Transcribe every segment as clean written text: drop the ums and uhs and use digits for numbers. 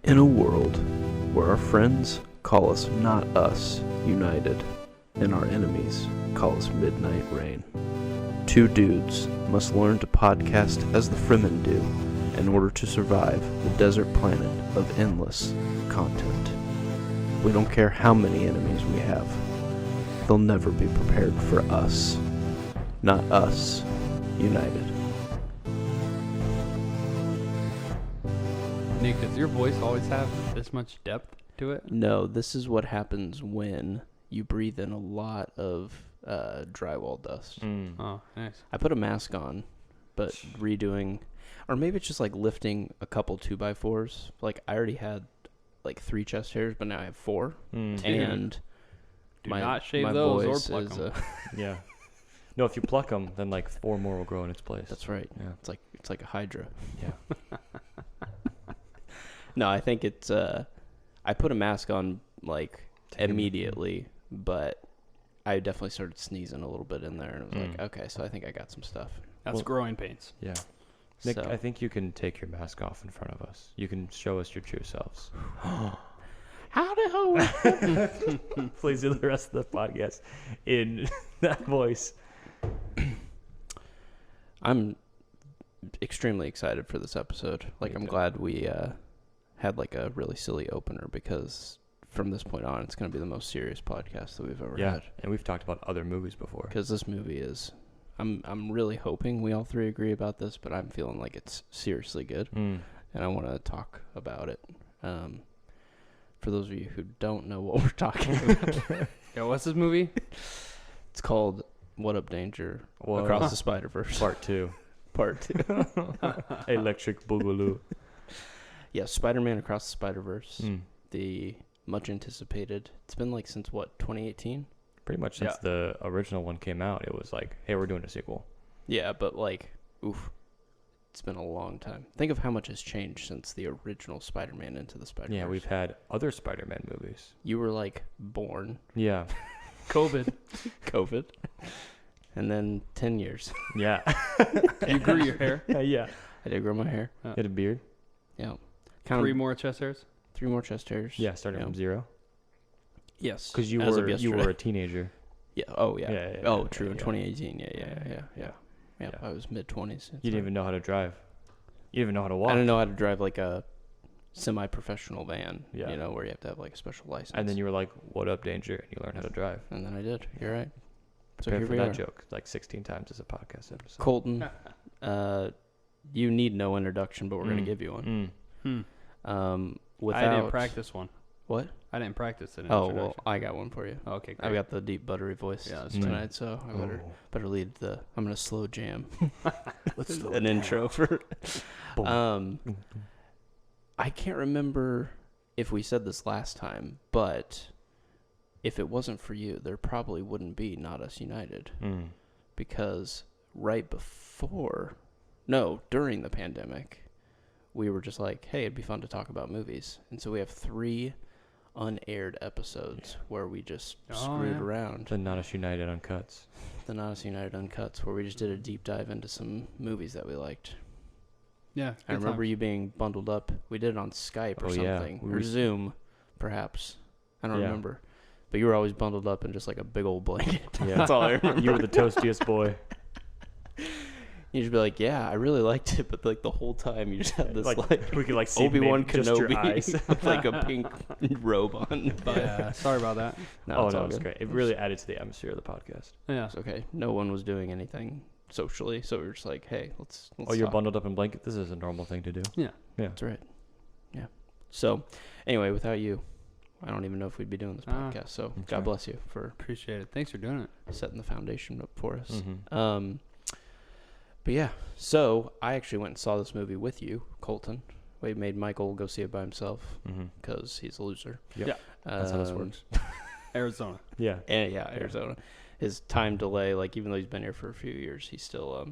In a world where our friends call us not us united and our enemies call us midnight rain, two dudes must learn to podcast as the Fremen do in order to survive the desert planet of endless content. We don't care how many enemies we have. They'll never be prepared for us. Not us united. Nick, does your voice always have this much depth to it? No, this is what happens when you breathe in a lot of drywall dust. Oh, nice. I put a mask on, but redoing, or maybe it's just like lifting a couple 2x4s. Like I already had like 3 chest hairs, but now I have 4. And Do not shave those or pluck them. Yeah. No, if you pluck them, then like 4 more will grow in its place. That's right. Yeah. It's like a hydra. Yeah. No, I think it's I put a mask on like immediately, but I definitely started sneezing a little bit in there, and it was like, okay, so I think I got some stuff. That's growing pains. Yeah. Nick, So. I think you can take your mask off in front of us. You can show us your true selves. Howdy ho! Please do the rest of the podcast in that voice. I'm extremely excited for this episode. Like, I'm glad we had like a really silly opener, because from this point on, it's going to be the most serious podcast that we've ever had. And we've talked about other movies before. Because this movie is, I'm really hoping we all 3 agree about this, but I'm feeling like it's seriously good, and I want to talk about it. For those of you who don't know what we're talking about, Yeah, what's this movie? it's called What Up Danger? Whoa. Across the Spiderverse. Part 2. Part 2. Electric Boogaloo. Yeah, Spider-Man Across the Spiderverse. The much anticipated. It's been like since what, 2018? Pretty much since the original one came out, it was like, hey, we're doing a sequel. Yeah, but like, oof. It's been a long time. Think of how much has changed since the original Spider-Man Into the Spider-Verse. Yeah, we've had other Spider-Man movies. You were like born. Yeah. COVID. COVID. And then 10 years. Yeah. You grew your hair. Yeah. I did grow my hair. You had a beard? Yeah. 3 more chest hairs. 3 more chest hairs. Yeah, starting from 0. Yes. Because you were a teenager. Yeah. Oh, yeah. Yeah, oh, true. In 2018. Yeah. Yeah. I was mid-20s. You didn't even know how to drive. You didn't even know how to walk. I didn't know how to drive like a semi-professional van, Yeah. you know, where you have to have like a special license. And then you were like, what up, danger? And you learned how to drive. And then I did. You're right. So Prepare here for we that are. joke like 16 times as a podcast episode. Colton, you need no introduction, but we're going to give you one. Without... I didn't practice one. What? I didn't practice it. Oh, well, I got one for you. Oh, okay, great. I've got the deep, buttery voice tonight, so I better lead the... I'm going to slow jam. Let's slow an down. intro for... I can't remember if we said this last time, but if it wasn't for you, there probably wouldn't be Not Us United. Because during the pandemic, we were just like, hey, it'd be fun to talk about movies. And so we have 3 unaired episodes where we just screwed around. The Not Us United Uncuts. The Not Us United Uncuts, where we just did a deep dive into some movies that we liked. Yeah. I remember you being bundled up. We did it on Skype or something. Or Zoom, perhaps. I don't remember. But you were always bundled up in just like a big old blanket. Yeah. That's all I remember. You were the toastiest boy. You'd just be like, yeah, I really liked it, but like the whole time you just had this like we could like see Obi-Wan maybe just your eyes. Kenobi with like a pink robe on. Yeah. Sorry about that. No, it's all it's good. great. It really added to the atmosphere of the podcast. Yeah. It's okay. No one was doing anything socially, so we were just like, hey, let's You're talk. bundled up in blanket. This is a normal thing to do. Yeah. That's right. Yeah. So, anyway, without you, I don't even know if we'd be doing this podcast. So, God bless you for Appreciate it. Thanks for doing it. setting the foundation up for us. But yeah, so I actually went and saw this movie with you, Colton. We made Michael go see it by himself because he's a loser. Yep. Yeah. That's how this works. Arizona. Yeah. And Arizona. His time delay, like even though he's been here for a few years, he still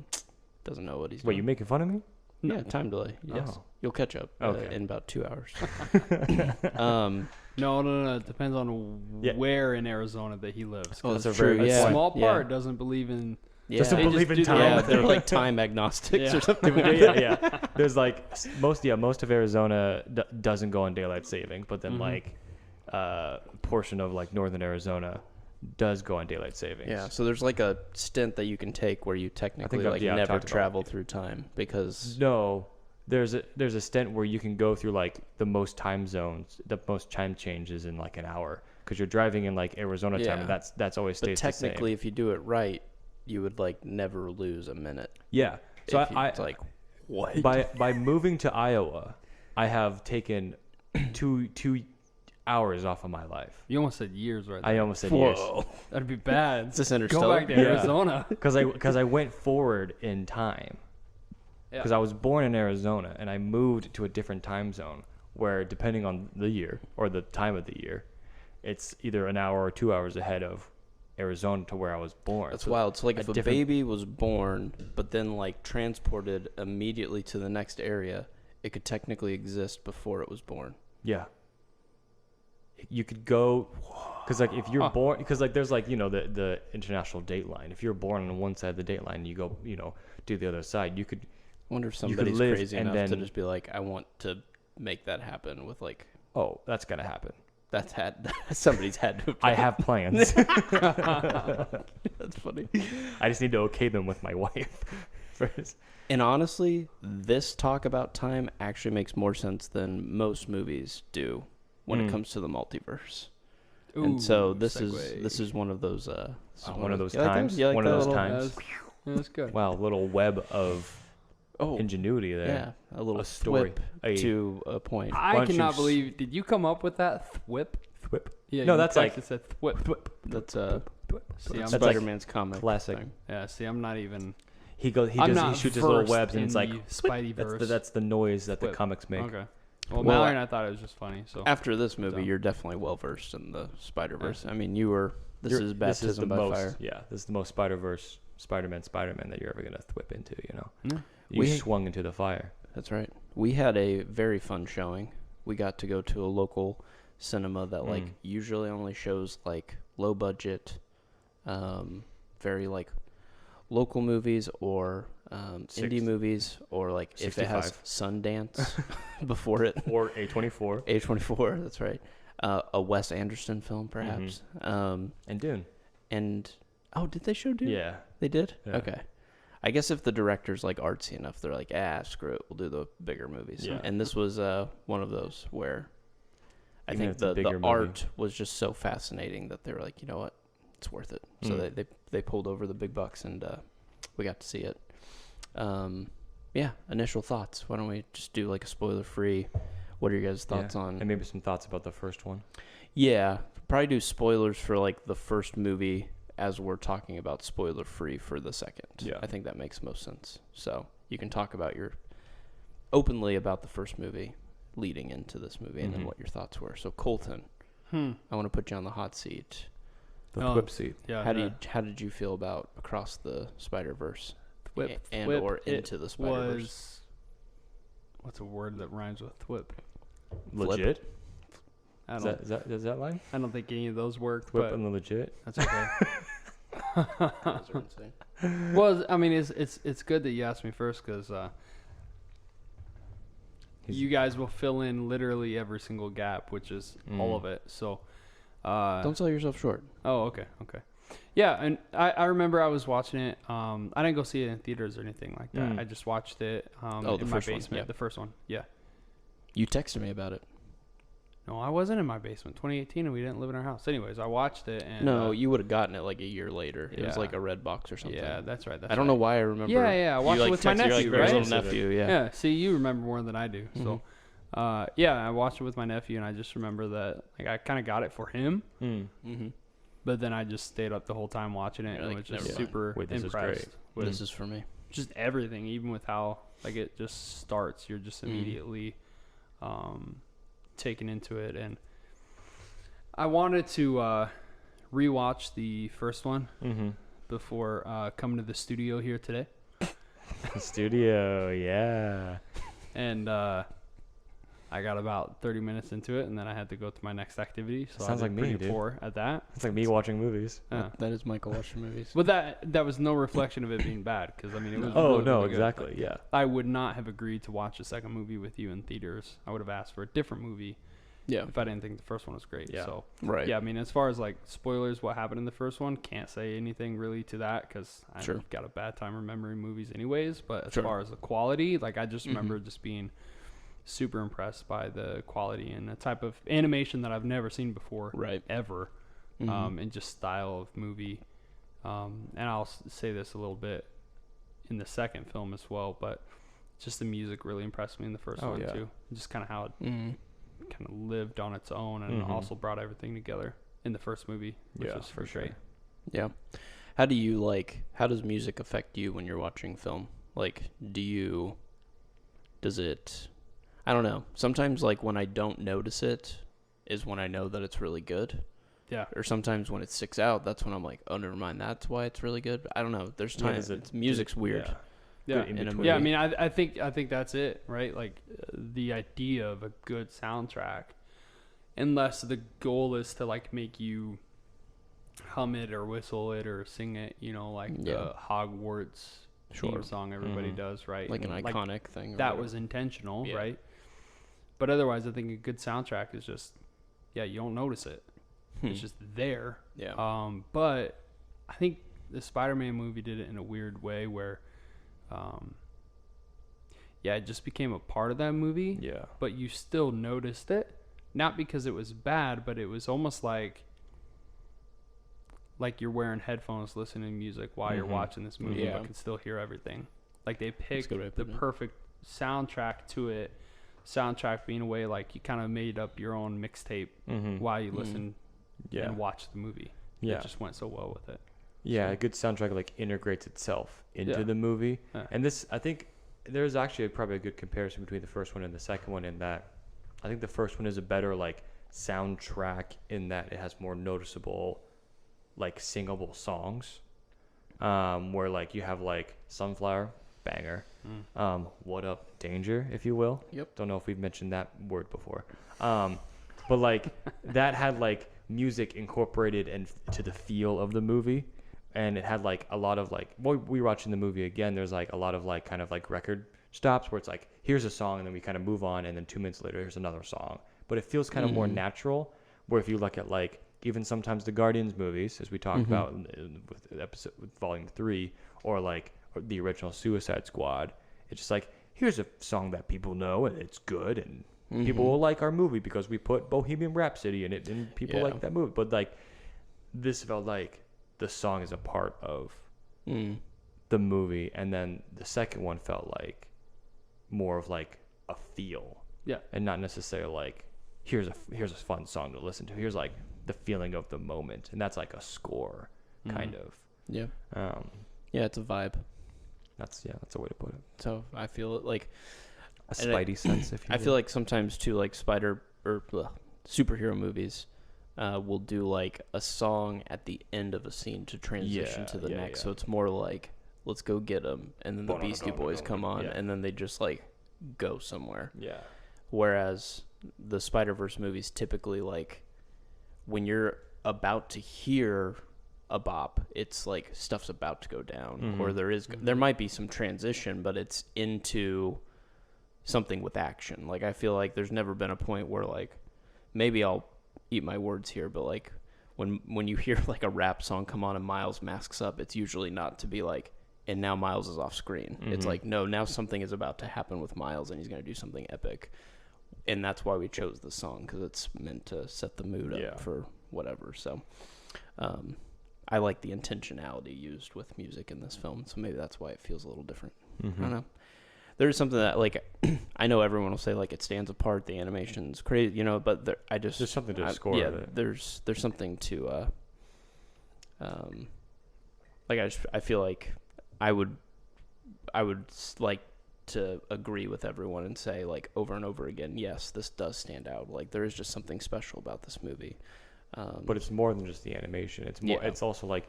doesn't know what he's doing. Wait, you making fun of me? Yeah, time delay. Yes. Oh. You'll catch up Okay. in about 2 hours. No. It depends on where in Arizona that he lives. Oh, 'Cause that's a very true. good Yeah. a small Yeah. part doesn't believe in Yeah. Doesn't They believe just in do the time. Yeah, wrong they're thing. like time agnostics Yeah. or something. yeah. There's like most of Arizona doesn't go on daylight saving, but then like portion of like northern Arizona does go on daylight savings. Yeah, so there's like a stint that you can take where you technically I've like talked never about travel it. through time because No, there's a stint where you can go through like the most time zones, the most time changes in like an hour because you're driving in like Arizona time, and that's always but stays the same. technically if you do it right, you would like never lose a minute. Yeah. So it's like what? by moving to Iowa, I have taken two hours off of my life. You almost said years right there. I almost said years. Whoa. That'd be bad. Is this Go Interstellar? back to Yeah. Arizona. Because I went forward in time. Yeah. Because I was born in Arizona and I moved to a different time zone where, depending on the year or the time of the year, it's either an hour or 2 hours ahead of Arizona to where I was born. That's So wild. So like if a different- baby was born but then like transported immediately to the next area, it could technically exist before it was born. Yeah. You could go, because like if you're born, because like there's like, the international date line. If you're born on one side of the date line, you go, to the other side. You could, I wonder if You could somebody's live crazy and enough to then- just be like, I want to make that happen with like oh, that's gonna happen. somebody's had to. I have plans. That's funny. I just need to okay them with my wife first. And honestly, this talk about time actually makes more sense than most movies do when it comes to the multiverse. And so Ooh, this segue. is one of those One of those You like that? times. You like One of that those little- times. That's good. Wow, little web of Oh, ingenuity there. yeah, a little A story. thwip to a point. Why I don't you cannot s- believe. Did you come up with that? Thwip? Thwip. Yeah. No, you that's like- texted said thwip. That's See, I'm That's like Spider-Man's comic classic. thing. yeah. See, I'm not even. He goes. He I'm does. not He shoots his little versed webs, and in it's like the Spideyverse. that's the noise that the Thwip. comics make. Okay. Well, Well, Mallory and I thought it was just funny. So After this movie, So- you're definitely well versed in the Spider-Verse. Yeah. I mean, you were. This You're- is baptism the by most, fire. Yeah, this is the most Spider-Verse, Spider-Man that you're ever gonna thwip into. Yeah. You We- swung into the fire. That's right. We had a very fun showing. We got to go to a local cinema that like usually only shows like low budget, very like local movies or indie movies or like if it has 65. Sundance before it. Or A24 A24, that's right. A Wes Anderson film perhaps. and Dune. And oh, did they show Dune? Yeah. They did? Yeah. Okay. I guess if the director's like artsy enough, they're like, screw it, we'll do the bigger movies. Yeah. And this was one of those where I Even think if it's a the bigger movie. art was just so fascinating that they were like, you know what, it's worth it. So they pulled over the big bucks and we got to see it. Yeah, initial thoughts. Why don't we just do like a spoiler-free? What are your guys' thoughts on? And maybe some thoughts about the first one. Yeah, probably do spoilers for like the first movie as we're talking about spoiler free for the second. Yeah. I think that makes most sense. So you can talk about openly about the first movie leading into this movie and then what your thoughts were. So Colton, I want to put you on the hot seat. The Oh, thwip seat. Yeah. How did you feel about Across the Spiderverse Thwip, and thwip, or it Into the Spiderverse? was. What's a word that rhymes with thwip? Legit? I Is don't. that that line? I don't think any of those work. Thwip But and the legit? that's okay. Those are insane. Well, I mean, it's good that you asked me first because you guys will fill in literally every single gap, which is all of it. So, Don't sell yourself short. oh, okay. Yeah, and I remember I was watching it. I didn't go see it in theaters or anything like that. I just watched it the in my first one, basement. yeah. The first one, yeah. You texted me about it. No, I wasn't in my basement. 2018, and we didn't live in our house. Anyways, I watched it, and No, you would have gotten it like a year later. It was yeah. like a red box or something. yeah, that's right. That's I don't know why I remember. Yeah, I watched you, it with my texted your, nephew, like, right? little nephew, yeah. Yeah, see, you remember more than I do. So, yeah, I watched it with my nephew, and I just remember that like I kind of got it for him, Mm-hmm. but then I just stayed up the whole time watching it You're and like, was just never mind. super Wait, this is impressed great. with This is for me. just everything, even with how like it just starts. You're just immediately taken into it, and I wanted to rewatch the first one before coming to the studio here today. The studio, yeah. And I I got about 30 minutes into it, and then I had to go to my next activity. So Sounds I like did me, pretty dude. poor at that. It's like me watching movies. Yeah. That is Michael watching movies. But that was no reflection of it being bad, because I mean it was. Oh really, no, really good. exactly. Like, Yeah. I would not have agreed to watch a second movie with you in theaters. I would have asked for a different movie. Yeah. If I didn't think the first one was great. Yeah. So Right. yeah, I mean, as far as like spoilers, what happened in the first one, can't say anything really to that because Sure. I've got a bad time remembering movies anyways. But as Sure. far as the quality, like I just Mhm. remember just being super impressed by the quality and the type of animation that I've never seen before, Right. ever, Mhm. and just style of movie. And I'll say this a little bit in the second film as well, but just the music really impressed me in the first Oh, one yeah. too. Just kind of how it Mhm. kind of lived on its own and Mhm. also brought everything together in the first movie, which Yeah, was for great. sure. Yeah. How does music affect you when you're watching film? Like, does it, I don't know. Sometimes, like, when I don't notice it is when I know that it's really good. Yeah. Or sometimes when it sticks out, that's when I'm like, oh, never mind, that's why it's really good. I don't know. There's Yeah, times music's weird. Yeah. Yeah, Good in in a between. yeah. I mean, I think that's it, right? Like the idea of a good soundtrack, unless the goal is to like make you hum it or whistle it or sing it, like the Hogwarts theme song everybody Mhm. does, right? Like an And, iconic thing. Or that whatever. was intentional, Yeah. right? But otherwise, I think a good soundtrack is just, you don't notice it. It's just there. Yeah. But I think the Spider-Man movie did it in a weird way where, it just became a part of that movie. Yeah. But you still noticed it, not because it was bad, but it was almost like you're wearing headphones listening to music while you're Mhm. watching this movie, Yeah. but can still hear everything. Like they a picked good way of the putting it. perfect soundtrack to it. Soundtrack being a way like you kind of made up your own mixtape Mhm. while you listen Yeah. and watch the movie. Yeah. It just went so well with it. Yeah, So- a good soundtrack like integrates itself into Yeah. the movie. Yeah. And this, I think, there's actually probably a good comparison between the first one and the second one in that I think the first one is a better like soundtrack in that it has more noticeable, like singable songs. Where like you have like Sunflower, banger. What Up, Danger, if you will. Yep. Don't know if we've mentioned that word before. But like that had like music incorporated into the feel of the movie, and it had like a lot of like we watching the movie again. There's like a lot of like kind of like record stops where it's like here's a song and then we kind of move on and then 2 minutes later here's another song. But it feels kind of more natural. Where if you look at like even sometimes the Guardians movies, as we talked about with Volume 3, or like the original Suicide Squad, it's just like here's a song that people know and it's good and people will like our movie because we put Bohemian Rhapsody in it and people like that movie. But like this felt like the song is a part of the movie, and then the second one felt like more of like a feel, and not necessarily like here's a fun song to listen to. Here's like the feeling of the moment, and that's like a score kind of. Yeah. Yeah, It's a vibe. that's a way to put it. So I feel it like A and spidey sense, if you I feel like sometimes too, like superhero movies will do like a song at the end of a scene to transition to the next. So it's more like let's go get them, and then the Beastie Boys come on, and then they just like go somewhere. Yeah. Whereas the Spider-Verse movies typically like when you're about to hear a bop, it's like stuff's about to go down, or there might be some transition, but it's into something with action. Like I feel like there's never been a point where like maybe I'll eat my words here, but like when you hear like a rap song come on and Miles masks up, it's usually not to be like, and now Miles is off screen. It's like, no, now something is about to happen with Miles and he's going to do something epic. And that's why we chose the song, because it's meant to set the mood up for whatever. So I like the intentionality used with music in this film. So maybe that's why it feels a little different. I don't know. There's something that like I know everyone will say like it stands apart, the animation's crazy, but there's something to the score of it. There's something to I feel like I would like to agree with everyone and say like over and over again, yes, this does stand out. Like there is just something special about this movie. But it's more than just the animation. It's more. It's also like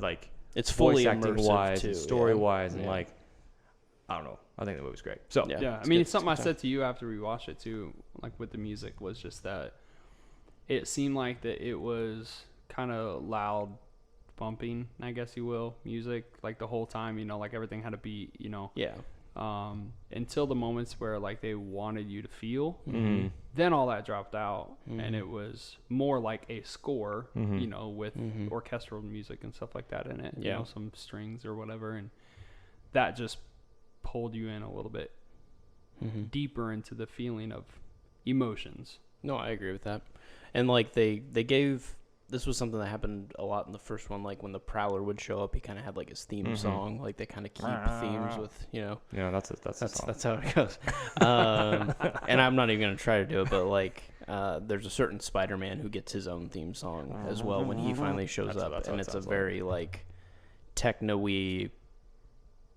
like it's fully voice acting immersive wise too, and story wise and like I don't know. I think the movie's great. So Yeah, I mean, it's something I said to you after we watched it too, like with the music, was just that it seemed like that it was kind of loud bumping, I guess you will, music, like the whole time, you know, like everything had a beat, you know. Yeah. Until the moments where like they wanted you to feel, Mm-hmm. then all that dropped out, and it was more like a score, Mm-hmm. you know, with orchestral music and stuff like that in it, you know, some strings or whatever, and that just pulled you in a little bit deeper into the feeling of emotions. No, I agree with that. And like they gave, this was something that happened a lot in the first one, like when the Prowler would show up, he kind of had like his theme song, like they kind of keep themes with, you know. Yeah, that's how it goes. And I'm not even going to try to do it, but like there's a certain Spider-Man who gets his own theme song as well when he finally shows up, and it's a very like techno-y,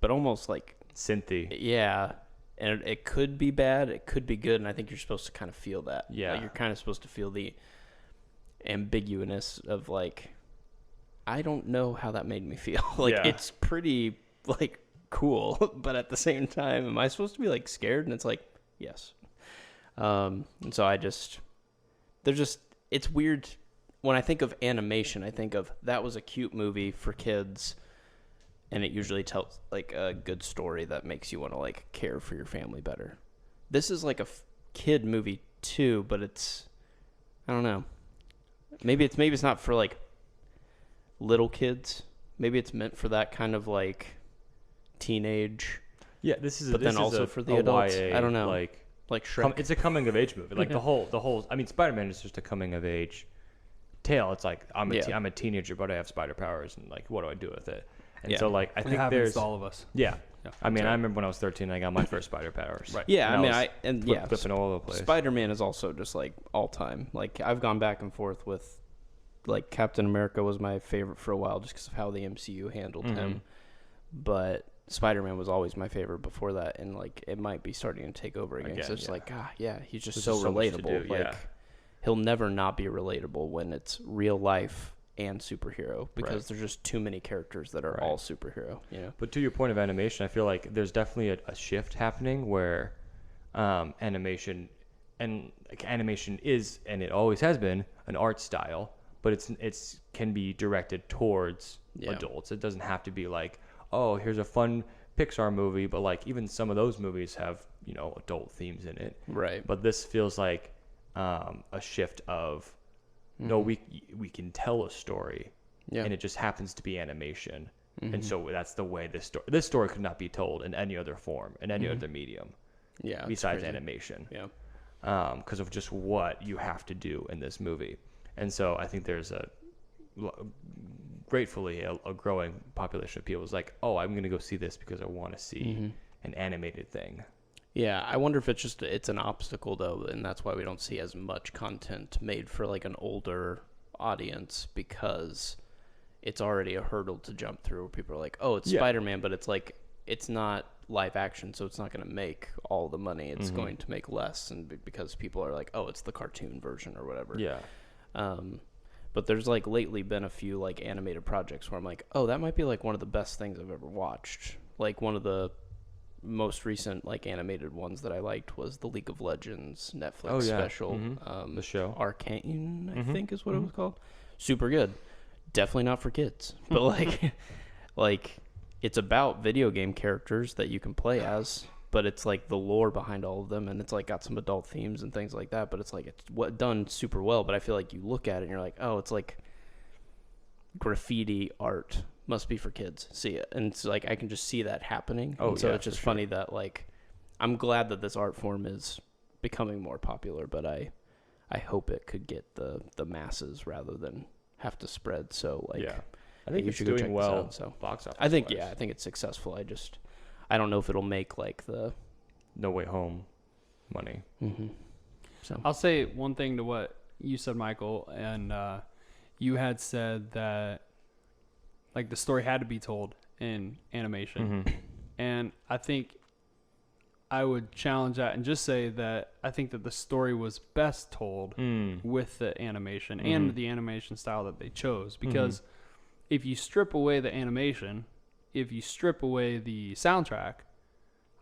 but almost like synthy. Yeah. And it could be bad, it could be good, and I think you're supposed to kind of feel that. Yeah. Like you're kind of supposed to feel the ambiguousness of like, I don't know how that made me feel. Like it's pretty like cool, but at the same time, am I supposed to be like scared? And it's like, yes. And so it's weird. When I think of animation, I think of that was a cute movie for kids, and it usually tells like a good story that makes you want to like care for your family better. This is like a kid movie too, but it's, I don't know. Maybe it's not for like little kids. Maybe it's meant for that kind of like teenage. Yeah, this is. But then also for the adults. YA, I don't know. Like Shrek. it's a coming of age movie. Like the whole. I mean, Spider-Man is just a coming of age tale. It's like I'm a teenager, but I have spider powers, and like what do I do with it? And so like I think there's all of us. Yeah. I mean, I remember when I was 13, I got my first spider powers. Right. Yeah, and flipping all over the place. Spider-Man is also just like all time. Like I've gone back and forth with, like Captain America was my favorite for a while just because of how the MCU handled him, but Spider-Man was always my favorite before that, and like it might be starting to take over again. So it's like, he's just so relatable. Like he'll never not be relatable when it's real life and superhero, because there's just too many characters that are all superhero, you know. But to your point of animation, I feel like there's definitely a shift happening where animation is, and it always has been, an art style, but it's can be directed towards adults. It doesn't have to be like, oh, here's a fun Pixar movie, but like even some of those movies have, you know, adult themes in it. Right. But this feels like a shift of, no, we can tell a story, and it just happens to be animation, and so that's the way this story could not be told in any other form, in any other medium, besides animation, because of just what you have to do in this movie. And so I think there's gratefully a growing population of people who's like, oh, I'm gonna go see this because I want to see an animated thing. Yeah, I wonder if it's an obstacle though, and that's why we don't see as much content made for like an older audience, because it's already a hurdle to jump through. Where people are like, "Oh, it's Spider-Man," but it's like it's not live action, so it's not going to make all the money. It's going to make less, and because people are like, "Oh, it's the cartoon version or whatever." Yeah. But there's like lately been a few like animated projects where I'm like, "Oh, that might be like one of the best things I've ever watched." Like one of the most recent like animated ones that I liked was the League of Legends Netflix special. The show Arcane, I think is what it was called. Super good. Definitely not for kids, but like it's about video game characters that you can play as, but it's like the lore behind all of them, and it's like got some adult themes and things like that, but it's like it's done super well. But I feel like you look at it and you're like, oh, it's like graffiti art, must be for kids, see it, and it's like I can just see that happening. So it's just funny that like I'm glad that this art form is becoming more popular, but I hope it could get the masses rather than have to spread. So like I think you it's should go check doing this well out, so box office I think wise. I think it's successful. I don't know if it'll make like the No Way Home money. So I'll say one thing to what you said, Michael, and you had said that like the story had to be told in animation, and I think I would challenge that and just say that I think that the story was best told with the animation and the animation style that they chose, because if you strip away the animation, if you strip away the soundtrack,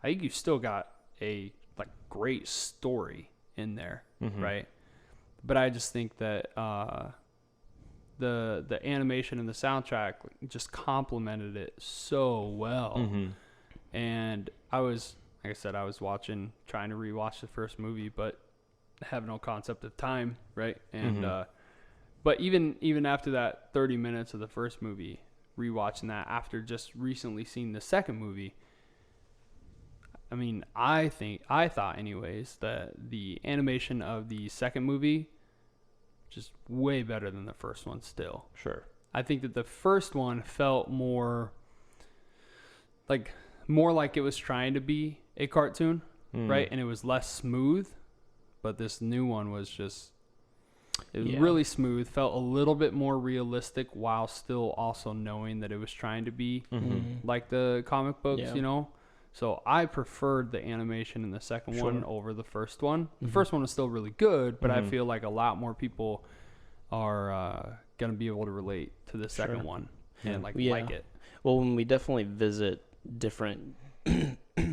I think you still got a like great story in there, right? But I just think that the animation and the soundtrack just complemented it so well. And I was, like I said, I was trying to rewatch the first movie, but have no concept of time, right? And but even after that 30 minutes of the first movie, rewatching that after just recently seeing the second movie, I mean, I thought anyways that the animation of the second movie just way better than the first one still. Sure. I think that the first one felt more like it was trying to be a cartoon, right? And it was less smooth, but this new one was just it was really smooth, felt a little bit more realistic while still also knowing that it was trying to be like the comic books, you know? So I preferred the animation in the second one over the first one. The first one was still really good, but I feel like a lot more people are going to be able to relate to the second one and like it. Well, when we definitely visit different,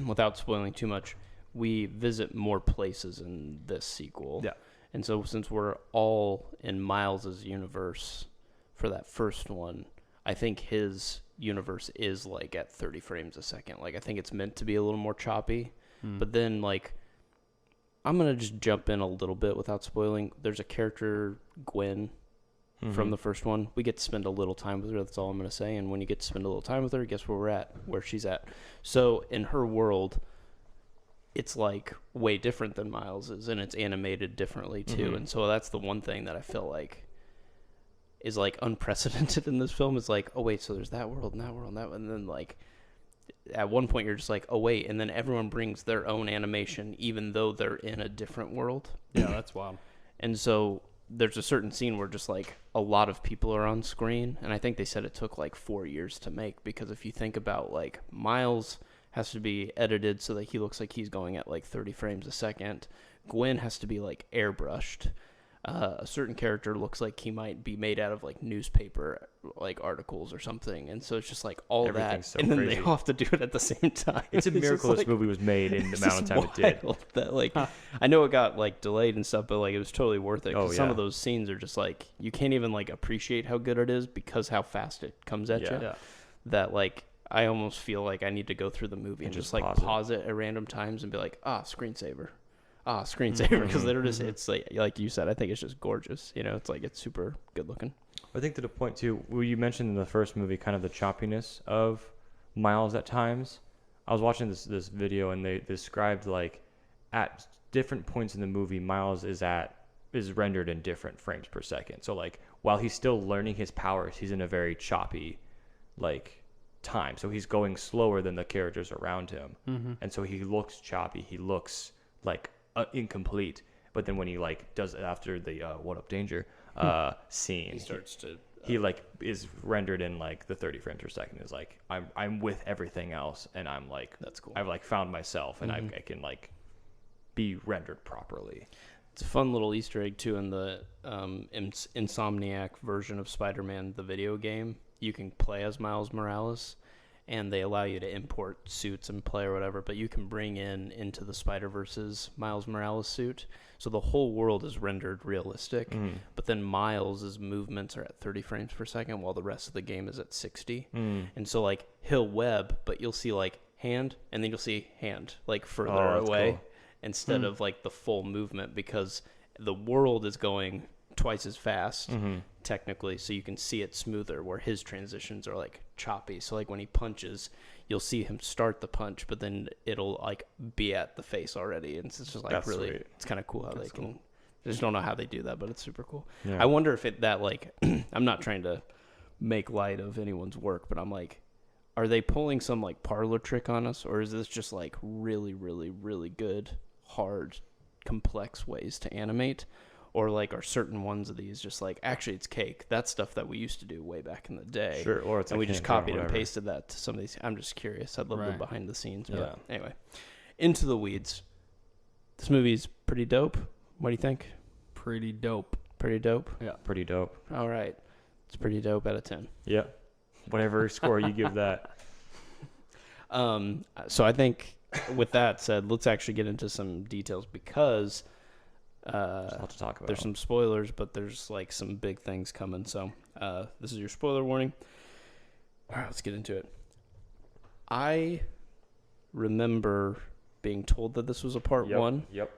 without spoiling too much, we visit more places in this sequel. Yeah. And so since we're all in Miles's universe for that first one, I think his universe is like at 30 frames a second. Like I think it's meant to be a little more choppy. But then like I'm going to just jump in a little bit without spoiling. There's a character, Gwen, from the first one. We get to spend a little time with her. That's all I'm going to say. And when you get to spend a little time with her, guess where we're at, where she's at. So in her world, it's like way different than Miles's, and it's animated differently too. And so that's the one thing that I feel like is like unprecedented in this film. Is like, oh wait, so there's that world and that world and that, and then like at one point you're just like, oh wait, and then everyone brings their own animation even though they're in a different world. Yeah, that's wild. And so there's a certain scene where just like a lot of people are on screen, and I think they said it took like 4 years to make, because if you think about like Miles has to be edited so that he looks like he's going at like 30 frames a second. Gwen has to be like airbrushed. A certain character looks like he might be made out of like newspaper like articles or something, and so it's just like all that, so and then crazy. they all have to do it at the same time. It's a miracle this movie was made in the amount of time it did. That like, I know it got like delayed and stuff, but like it was totally worth it. Oh, Some of those scenes are just like you can't even like appreciate how good it is because how fast it comes at you. That like I almost feel like I need to go through the movie and just like pause it at random times and be like, screensaver. Because they're just, it's like you said, I think it's just gorgeous. You know, it's like, it's super good looking. I think to the point too, where you mentioned in the first movie, kind of the choppiness of Miles at times. I was watching this video, and they described like at different points in the movie, Miles is rendered in different frames per second. So like while he's still learning his powers, he's in a very choppy like time. So he's going slower than the characters around him, and so he looks choppy. He looks like incomplete. But then when he like does it after the "What Up Danger" scene, he starts to he like is rendered in like the 30 frames per second. Is like I'm with everything else, and I'm like, that's cool. I've like found myself, and I can like be rendered properly. It's a fun little Easter egg too in the Insomniac version of Spider-Man, the video game. You can play as Miles Morales, and they allow you to import suits and play or whatever, but you can bring into the Spider-Verse's Miles Morales suit. So the whole world is rendered realistic, but then Miles's movements are at 30 frames per second while the rest of the game is at 60. And so like he'll web, but you'll see like hand, and then you'll see hand like further away cool. instead of like the full movement, because the world is going twice as fast technically, so you can see it smoother, where his transitions are like choppy. So like when he punches, you'll see him start the punch, but then it'll like be at the face already, and it's just like that's really sweet. It's kind of cool how that's they can I just don't know how they do that, but it's super cool. I wonder if that like I'm not trying to make light of anyone's work, but I'm like, are they pulling some like parlor trick on us, or is this just like really really really good hard complex ways to animate? Or like are certain ones of these just like, actually it's cake. That's stuff that we used to do way back in the day. Sure. Or it's and like we just copied and pasted that to some of these. I'm just curious. I'd love the behind the scenes. Yeah. But anyway, into the weeds. This movie's pretty dope. What do you think? Pretty dope. Pretty dope? Yeah. Pretty dope. All right. It's pretty dope out of 10. Yeah. Whatever score you give that. So I think with that said, let's actually get into some details because There's a lot to talk about. there's some spoilers, but there's like some big things coming. So this is your spoiler warning. All right, let's get into it. I remember being told that this was a part one. Yep.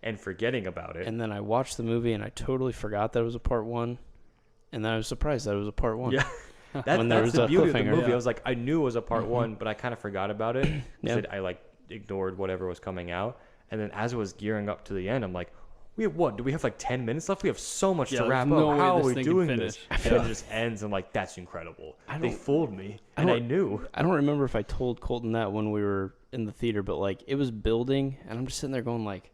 And forgetting about it. And then I watched the movie and I totally forgot that it was a part one. And then I was surprised that it was a part one. Yeah. When there That's was the a beauty of the cliffhanger. movie. Yeah. I was like, I knew it was a part one, but I kind of forgot about it. Yeah. I like ignored whatever was coming out. And then as it was gearing up to the end, I'm like, we have what? Do we have like 10 minutes left? We have so much to wrap no up. way How are this we thing can doing finish. this? And it just ends. And like, that's incredible. They fooled me. And I knew. I don't remember if I told Colton that when we were in the theater, but like it was building and I'm just sitting there going like,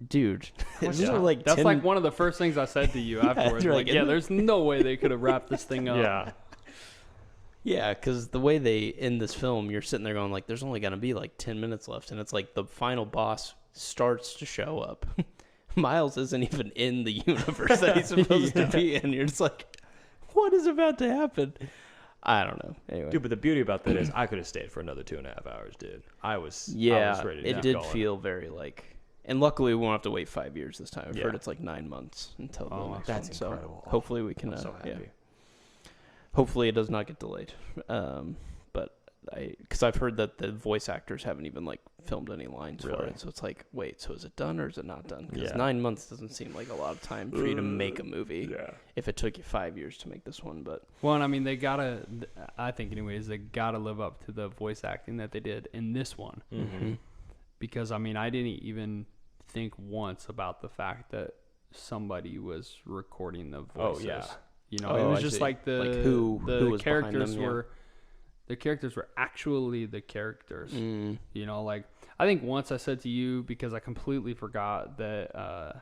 dude, these are like That's 10 like one of the first things I said to you afterwards. you're Like, like, yeah, "Isn't it-" there's no way they could have wrapped this thing up. Yeah. Yeah, because the way they end this film, you're sitting there going like, there's only gonna be like 10 minutes left, and it's like the final boss starts to show up. Miles isn't even in the universe that he's supposed to be in. You're just like, what is about to happen? I don't know. Anyway, Dude, but the beauty about that is I could have stayed for another 2.5 hours, dude. I was ready to it keep did going. feel very like, and luckily we won't have to wait 5 years this time. I've Yeah. heard it's like 9 months until the next that's one. incredible. So hopefully we can. I'm so happy. Yeah. Hopefully it does not get delayed. But because I've heard that the voice actors haven't even like filmed any lines for Really? it, so it's like, wait, so is it done or is it not done? Because Yeah. 9 months doesn't seem like a lot of time for you to make a movie. Yeah. If it took you 5 years to make this one, but Well, and I mean, they gotta. I think, anyways, they gotta live up to the voice acting that they did in this one. Mm-hmm. Because I mean, I didn't even think once about the fact that somebody was recording the voices. Oh, yeah. You know, Oh, it was I just see. like who was behind characters them, yeah. were. The characters were actually the characters. Mm. You know, like I think once I said to you, because I completely forgot that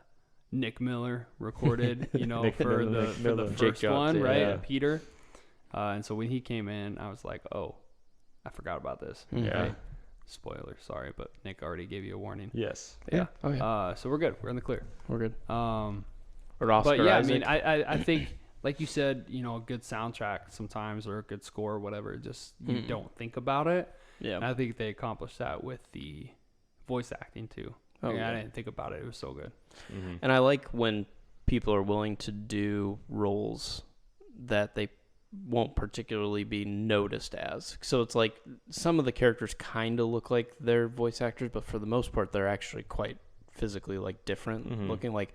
Nick Miller recorded, you know, Nick for Miller, the Jake first Jobs, one, right? yeah. Peter. And so when he came in, I was like, oh, I forgot about this. Mhm. Yeah. Right? Spoiler, sorry, but Nick already gave you a warning. Yes. Yeah. Oh yeah. So we're good. We're in the clear. We're good. Or Oscar but yeah, Isaac. I mean, I think, like you said, you know, a good soundtrack sometimes or a good score or whatever, just you don't think about it. Yeah. And I think they accomplished that with the voice acting too. Oh, Like, yeah. I didn't think about it. It was so good. Mm-hmm. And I like when people are willing to do roles that they won't particularly be noticed as. So it's like some of the characters kind of look like they're voice actors, but for the most part, they're actually quite physically like different Mhm. looking. Like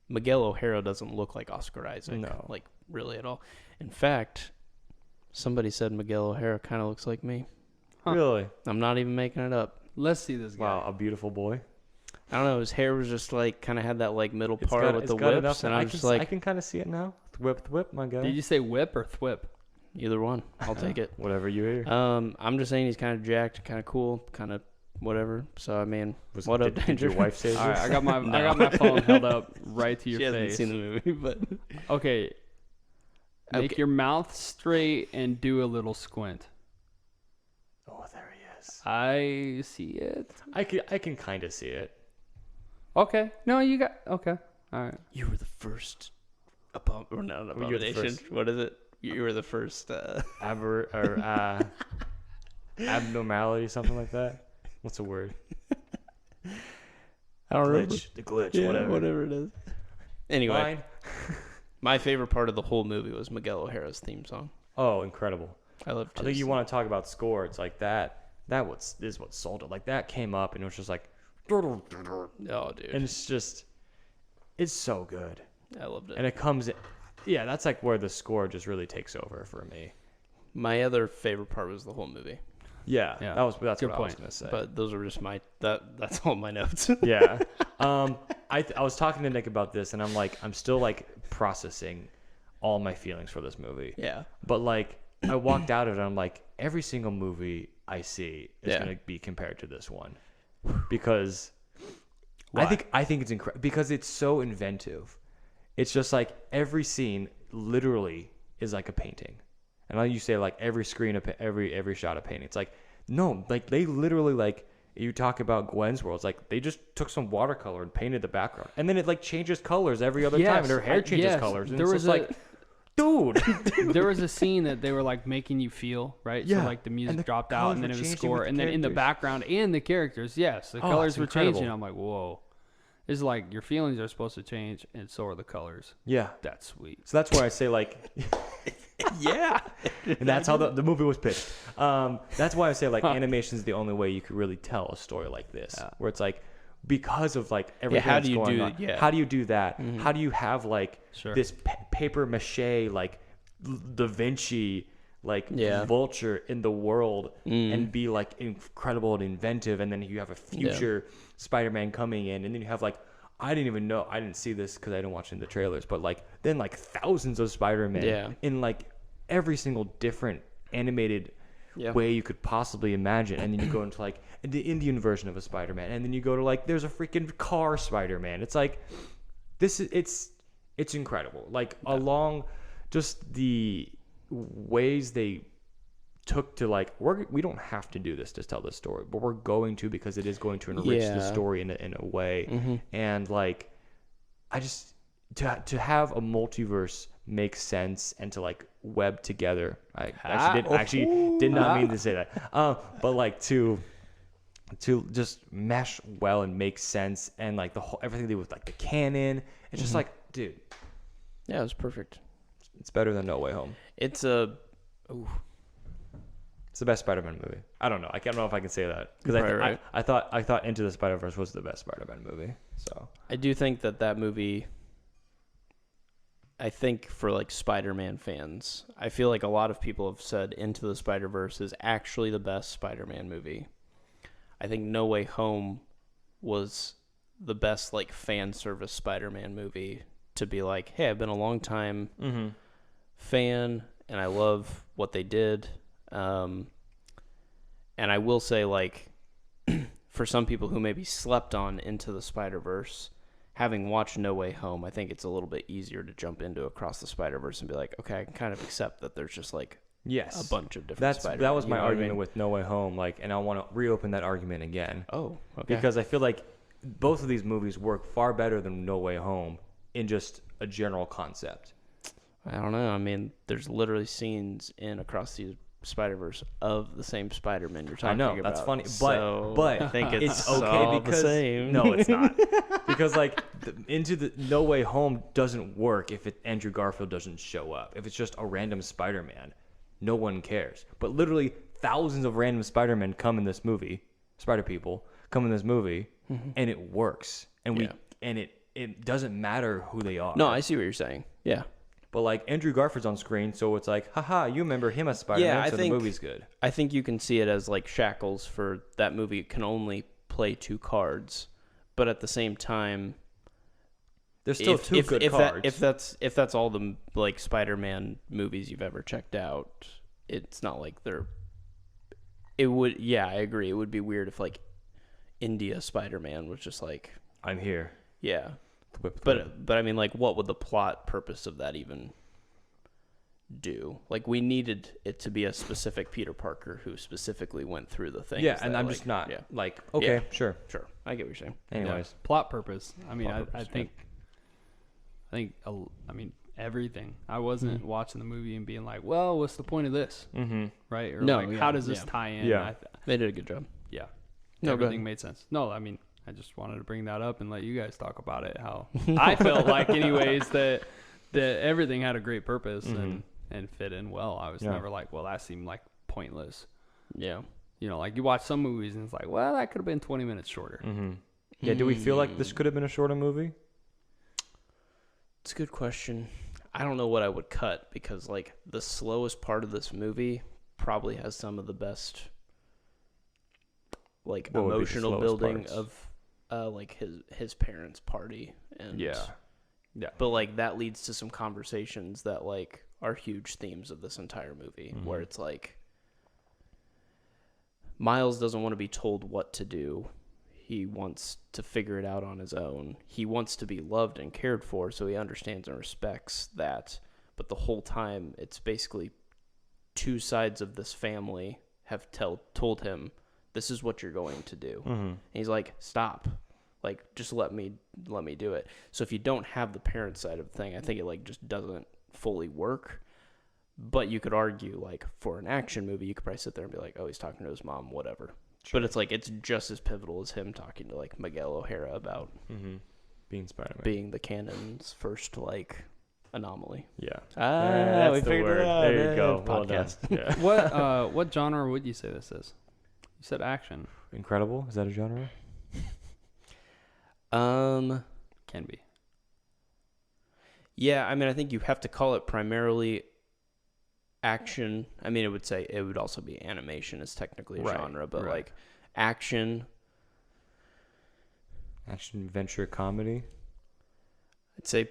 Miguel O'Hara doesn't look like Oscar Isaac, No. like really at all. In fact, somebody said Miguel O'Hara kind of looks like me. Huh. Really? I'm not even making it up. Let's see this guy. Wow, a beautiful boy. I don't know. His hair was just like kind of had that like middle part with the got whips, enough- and I I'm can just s- I like, can kind of see it now. Whip, my guy. Did you say whip or thwip? either one. I'll take it. Whatever you hear. I'm just saying he's kind of jacked, kind of cool, kind of whatever. So I mean, Was- what up, did your Danger? wife say All right, this? I got my phone held up right to your She hasn't face. seen the movie, but Okay. Make Okay. your mouth straight and do a little squint. Oh, there he is. I see it. I can kind of see it. Okay. No, you got. Okay. All right. you were the first You're the abomination. first. What is it? You were the first. Abnormality, something like that. What's the word? I don't remember. The glitch, Yeah, whatever. whatever it is. Anyway, Fine. my favorite part of the whole movie was Miguel O'Hara's theme song. Oh, incredible. I loved. I think you want to talk about score. It's like that. Is what sold it. Like that came up and it was just like, Oh, dude, and it's just, it's so good. I loved it. And it comes, yeah, that's like where the score just really takes over for me. My other favorite part was the whole movie, Yeah, Yeah. that's Good what I was point. gonna say. but those are just that's all my notes. Yeah. I was talking to Nick about this, and I'm like, I'm still like processing all my feelings for this movie. Yeah. But like, I walked out of it, I'm like, every single movie I see is Yeah. gonna be compared to this one, because Why? I think it's incredible because it's so inventive. It's just like every scene literally is like a painting, and like you say, like every screen, every shot of painting. It's like no, like they literally like. You talk about Gwen's world. It's like they just took some watercolor and painted the background, and then it like changes colors every other time, and her hair changes colors. And There it's was just like dude. There was a scene that they were like making you feel, right? Yeah. So like the music And the dropped out, colors and then were it was changing score, with the and then in the characters. background and the characters, yes, the Oh, colors it's were incredible. changing. I'm like, whoa. It's like your feelings are supposed to change, and so are the colors. Yeah. That's sweet. So that's where I say like, yeah, and that's how the movie was pitched. That's why I say like animation is the only way you could really tell a story like this, where it's like because of like everything how that's do you going do on. it? Yeah. How do you do that? How do you have like Sure. this paper mache like Da Vinci like vulture in the world and be like incredible and inventive, and then you have a future Spider-Man coming in, and then you have like I didn't see this because I didn't watch in the trailers, but like then like thousands of Spider-Man in like every single different animated way you could possibly imagine, and then you go into like the Indian version of a Spider-Man, and then you go to like there's a freaking car Spider-Man. It's like it's incredible. Like along just the ways they took to like we don't have to do this to tell this story, but we're going to because it is going to enrich the story in a way. And like I just to have a multiverse make sense and to like web together. I actually did not mean to say that. But like to just mesh well and make sense, and like the whole everything they do with like the canon. It's just like, dude. Yeah, it was perfect. It's better than No Way Home. It's the best Spider-Man movie. I don't know. I don't know if I can say that because I thought Into the Spider-Verse was the best Spider-Man movie. So I do think that movie. I think for like Spider-Man fans, I feel like a lot of people have said Into the Spider-Verse is actually the best Spider-Man movie. I think No Way Home was the best like fan service Spider-Man movie to be like, hey, I've been a long time fan and I love what they did. And I will say like for some people who maybe slept on Into the Spider-Verse, having watched No Way Home, I think it's a little bit easier to jump into Across the Spider-Verse and be like, okay, I can kind of accept that there's just like a bunch of different Spider-Man. That was my argument with No Way Home, like, and I want to reopen that argument again. Oh, okay. Because I feel like both of these movies work far better than No Way Home in just a general concept. I don't know. I mean, there's literally scenes in Across the Spider-Verse of the same Spider-Man you're talking about. I know, that's funny. So but I think it's okay all because the same. No, it's not. Because like Into the No Way Home doesn't work if Andrew Garfield doesn't show up. If it's just a random Spider-Man, no one cares. But literally thousands of random Spider-Men come in this movie, Spider-People come in this movie, and it works. And it doesn't matter who they are. No, I see what you're saying. Yeah. But like Andrew Garfield's on screen, so it's like, haha, you remember him as Spider-Man, so the movie's good. I think you can see it as like shackles for that movie can only play two cards, but at the same time, there's still two good cards. If that's all the like Spider-Man movies you've ever checked out, it's not like they're. It would, yeah, I agree. It would be weird if like India Spider-Man was just like, I'm here. Yeah. But I mean, like, what would the plot purpose of that even do? Like, we needed it to be a specific Peter Parker who specifically went through the things. Yeah, and I'm just not like, okay, sure. I get what you're saying. Anyways, plot purpose. I mean, I think everything. I wasn't watching the movie and being like, well, what's the point of this? Right? Or like, how does this tie in? Yeah, they did a good job. Yeah. No, everything made sense. No, I mean, I just wanted to bring that up and let you guys talk about it. How I felt like, anyways, that everything had a great purpose and fit in well. I was never like, well, that seemed like pointless. Yeah. You know, like you watch some movies and it's like, well, that could have been 20 minutes shorter. Yeah. Do we feel like this could have been a shorter movie? It's a good question. I don't know what I would cut because like the slowest part of this movie probably has some of the best like emotional building of like his parents' party and but like that leads to some conversations that like are huge themes of this entire movie where it's like Miles doesn't want to be told what to do. He wants to figure it out on his own. He wants to be loved and cared for, so he understands and respects that. But the whole time, it's basically two sides of this family have told him, this is what you're going to do. And he's like, stop. Like, just let me do it. So if you don't have the parent side of the thing, I think it like just doesn't fully work. But you could argue, like, for an action movie, you could probably sit there and be like, oh, he's talking to his mom, whatever. Sure. But it's like, it's just as pivotal as him talking to, like, Miguel O'Hara about being Spider-Man. Being the canon's first, like, anomaly. Yeah. That's we the figured word. it out. There you go. Podcast. Well done. What what genre would you say this is? You said action. Incredible? Is that a genre? Can be. Yeah, I mean, I think you have to call it primarily action. I mean, it would also be animation is technically a genre, but like action, adventure, comedy. I'd say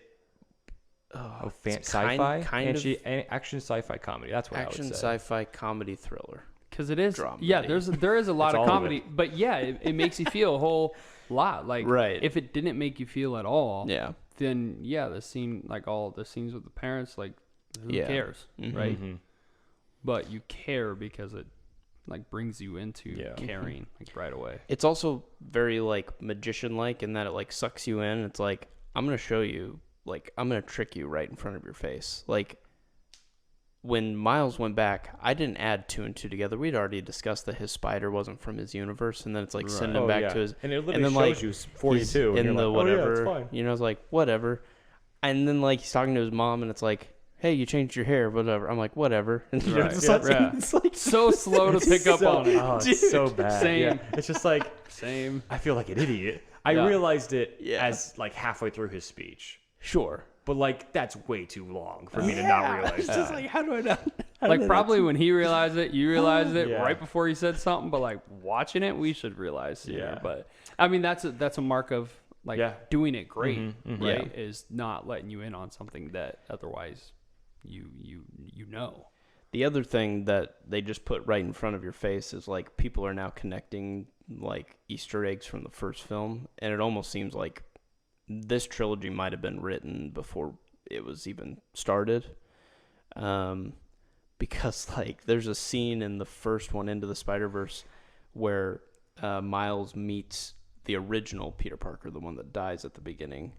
sci-fi, kind of action, sci-fi, comedy. That's what I would say. Action, sci-fi, comedy, thriller. Because it is, Dramedy. yeah. There is a lot of comedy, of but yeah, it makes you feel a whole lot. Like, Right. if it didn't make you feel at all, Yeah. then yeah, the scene, like all the scenes with the parents, like who cares, Mhm. right? But you care because it like brings you into caring like right away. It's also very like magician-like in that it like sucks you in. It's like, I'm gonna show you, like, I'm gonna trick you right in front of your face. Like, when Miles went back, I didn't add 2 and 2 together. We'd already discussed that his spider wasn't from his universe, and then it's like sending him back to his, and it literally and then shows like you 42 in and the you're like, whatever. Oh, yeah, it's fine. You know, it's like whatever, and then like he's talking to his mom, and it's like, hey, you changed your hair, whatever. I'm like, whatever. And you know, it's like so slow to pick up on it. Oh, it's so bad. Same. Yeah. It's just like Same. I feel like an idiot. I realized it as like halfway through his speech. Sure. But like that's way too long for me to not realize It's that. just like, how do I not? Like probably when he realized it, you realized it Yeah. right before he said something. But like watching it, we should realize sooner. Yeah. But I mean, that's a mark of like doing it great, right? Yeah. Is not letting you in on something that otherwise you know. The other thing that they just put right in front of your face is like people are now connecting like Easter eggs from the first film, and it almost seems like this trilogy might have been written before it was even started. Because like there's a scene in the first one, Into the Spider-Verse, where Miles meets the original Peter Parker, the one that dies at the beginning,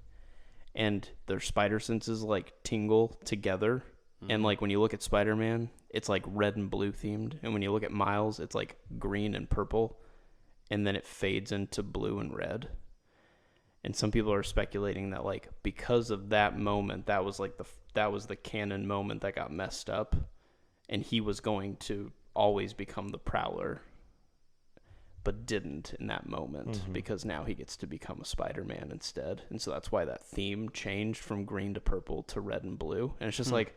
and their spider senses like tingle together. And like when you look at Spider-Man, it's like red and blue themed, and when you look at Miles, it's like green and purple, and then it fades into blue and red. And some people are speculating that like because of that moment, that was the canon moment that got messed up, and he was going to always become the Prowler, but didn't in that moment because now he gets to become a Spider-Man instead. And so that's why that theme changed from green to purple to red and blue. And it's just like,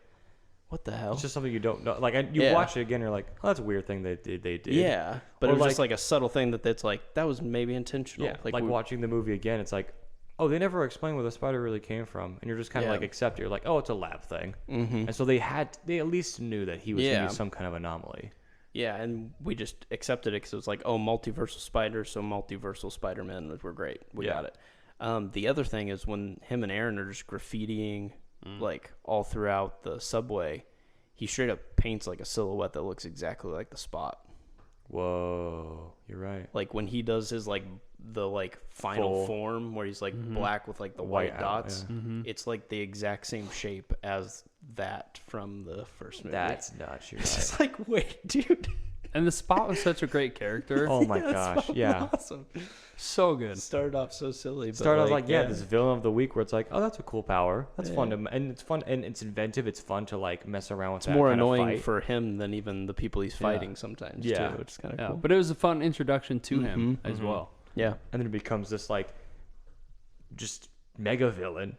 what the hell? It's just something you don't know. Like you watch it again, you're like, oh, that's a weird thing they did. Yeah, but Or it was like- just like a subtle thing that's like, that was maybe intentional. Yeah, like we- watching the movie again, it's like, oh, they never explain where the spider really came from, and you're just kind of like accept it. You're like, oh, it's a lab thing, and so they at least knew that he was going to be some kind of anomaly. Yeah, and we just accepted it because it was like, oh, multiversal spider, so multiversal Spider-Man were great. We got it. The other thing is when him and Aaron are just graffitiing like all throughout the subway, he straight up paints like a silhouette that looks exactly like the Spot. Whoa, you're right. Like when he does his like the like final Full. form where he's like black with like the white out, dots, it's like the exact same shape as that from the first movie. That's nuts. You're It's right. just like, wait, dude. And the Spot was such a great character. Oh my gosh, yeah. Awesome. So good. Started off so silly. But Start off like this villain of the week where it's like, oh, that's a cool power. That's fun to, and it's fun and it's inventive. It's fun to like mess around with. It's that more kind of annoying fight. for him than even the people he's fighting sometimes. Yeah. too, which is kind of Yeah, cool. but it was a fun introduction to him as well. Yeah, And then it becomes this like, just mega villain.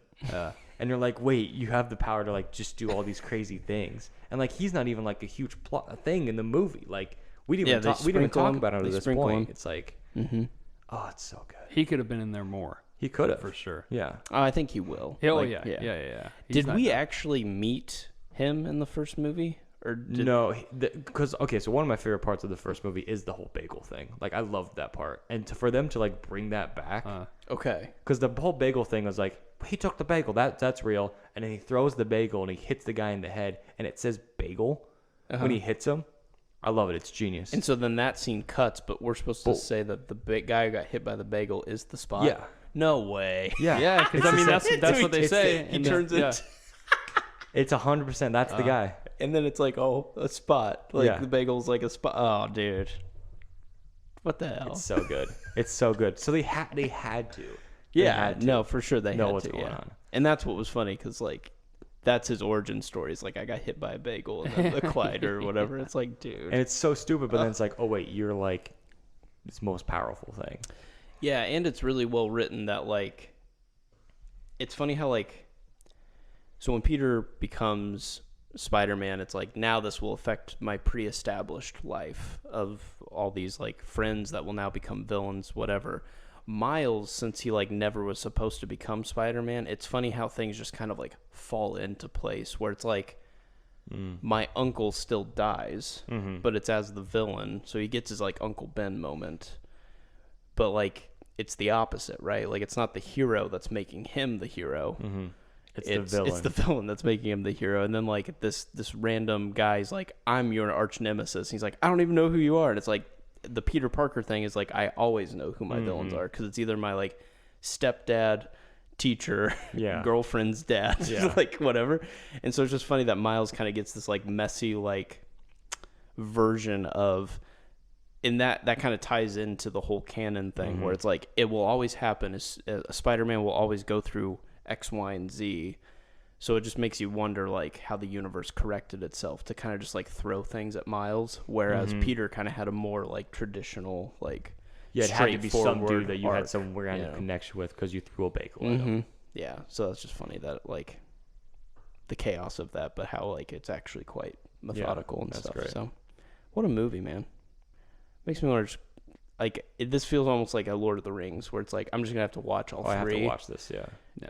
And you're like, wait, you have the power to like just do all these crazy things, and like he's not even like a huge plot thing in the movie. Like we didn't even talk, about it at this point. It's like, oh, it's so good. He could have been in there more He could have for sure. Yeah. I think he will. Oh Like, yeah. He's Did not we done. actually meet him in the first movie, or did No, because okay, so one of my favorite parts of the first movie is the whole bagel thing. Like I loved that part, and for them to like bring that back, Okay. because the whole bagel thing was like he took the bagel, that's real, and then he throws the bagel and he hits the guy in the head, and it says bagel when he hits him. I love it. It's genius. And so then that scene cuts, but we're supposed to say that the big guy who got hit by the bagel is the Spot. Yeah. No way. Yeah. Yeah, because I mean that's what they say. He in turns the, it. It's 100%. That's the guy. And then it's like, oh, a spot. Like, Yeah. the bagel's like a spot. Oh, dude. What the hell? It's so good. It's so good. So they had to. Yeah, no, for sure they know had what's to, going yeah. on. And that's what was funny, because, like, that's his origin story. It's like, I got hit by a bagel and then the Clyde or whatever. It's like, dude. And it's so stupid, but then it's like, oh, wait, you're like this most powerful thing. Yeah, and it's really well written that, like, it's funny how, like, so when Peter becomes Spider-Man, it's like, now this will affect my pre-established life of all these, like, friends that will now become villains, whatever. Miles, since he, like, never was supposed to become Spider-Man, it's funny how things just kind of, like, fall into place, where it's like, my uncle still dies, but it's as the villain, so he gets his, like, Uncle Ben moment. But, like, it's the opposite, right? Like, it's not the hero that's making him the hero. It's the villain. It's the villain that's making him the hero. And then, like, this random guy's like, I'm your arch nemesis. He's like, I don't even know who you are. And it's like, the Peter Parker thing is like, I always know who my villains are, because it's either my, like, stepdad, teacher, girlfriend's dad, like, whatever. And so it's just funny that Miles kind of gets this, like, messy, like, version of, and that kind of ties into the whole canon thing, where it's like, it will always happen. A Spider-Man will always go through X, Y, and Z. So it just makes you wonder, like, how the universe corrected itself to kind of just, like, throw things at Miles, whereas Peter kind of had a more, like, traditional, like, it had to be some dude that you arc. had some kind of connection with because you threw a bagel at him. Yeah, so that's just funny that, like, the chaos of that, but how, like, it's actually quite methodical and stuff. Great. So, what a movie, man. Makes me want to just, like, this feels almost like a Lord of the Rings, where it's like, I'm just gonna have to watch all three. I have to watch this,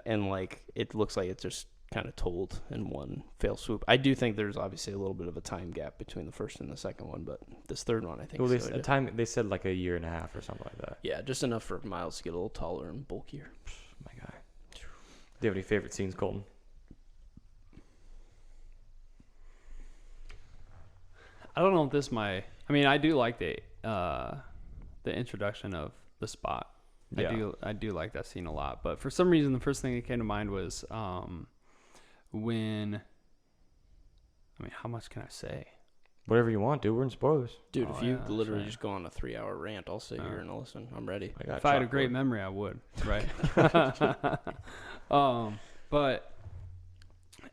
And, like, it looks like it's just kind of told in one fell swoop. I do think there's obviously a little bit of a time gap between the first and the second one, but this third one, I think, well, they said like a year and a half or something like that. Yeah, just enough for Miles to get a little taller and bulkier. My guy. Do you have any favorite scenes, Colton? I don't know if this I mean, I do like the introduction of the Spot. Yeah. I do like that scene a lot, but for some reason the first thing that came to mind was when, I mean, how much can I say? Whatever you want, dude. We're in spoilers. Dude, if you literally just go on a 3-hour rant, I'll sit here and listen. I'm ready. If I had a great memory, I would, right? But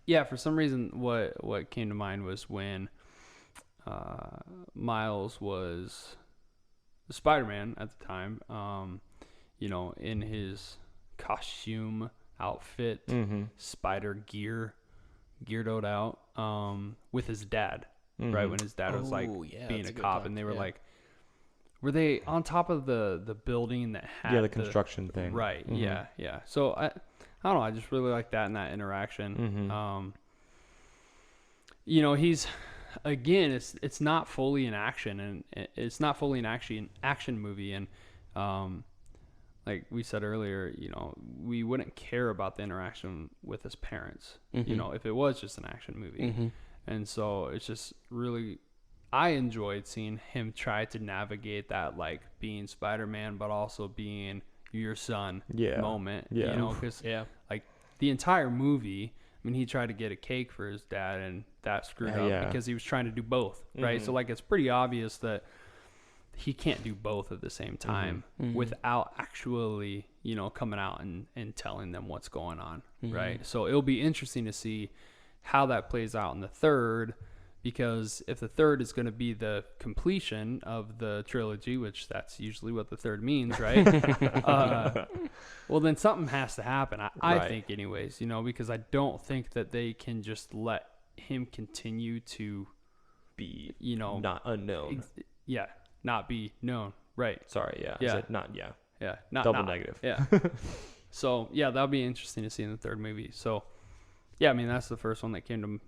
yeah, for some reason, what came to mind was when Miles was Spider-Man at the time, you know, in his costume outfit, spider geared out, with his dad, right? When his dad was like being a cop, and they were like, were they on top of the building that had the construction thing, right? Yeah. So I don't know, I just really like that in that interaction. You know, he's, again, it's not fully an action, and it's not fully an action movie, and like we said earlier, you know, we wouldn't care about the interaction with his parents, you know, if it was just an action movie. And so it's just really, I enjoyed seeing him try to navigate that, like, being Spider-Man, but also being your son moment, you know, because like the entire movie, I mean, he tried to get a cake for his dad, and that screwed up because he was trying to do both, right? So, like, it's pretty obvious that he can't do both at the same time without actually, you know, coming out and telling them what's going on, right? So it'll be interesting to see how that plays out in the third, because if the third is going to be the completion of the trilogy, which that's usually what the third means, right? Well, then something has to happen, I think, anyways, you know, because I don't think that they can just let him continue to be, you know, not unknown. Not be known, right? Sorry, not double negative. So that'll be interesting to see in the third movie. So I mean, that's the first one that came to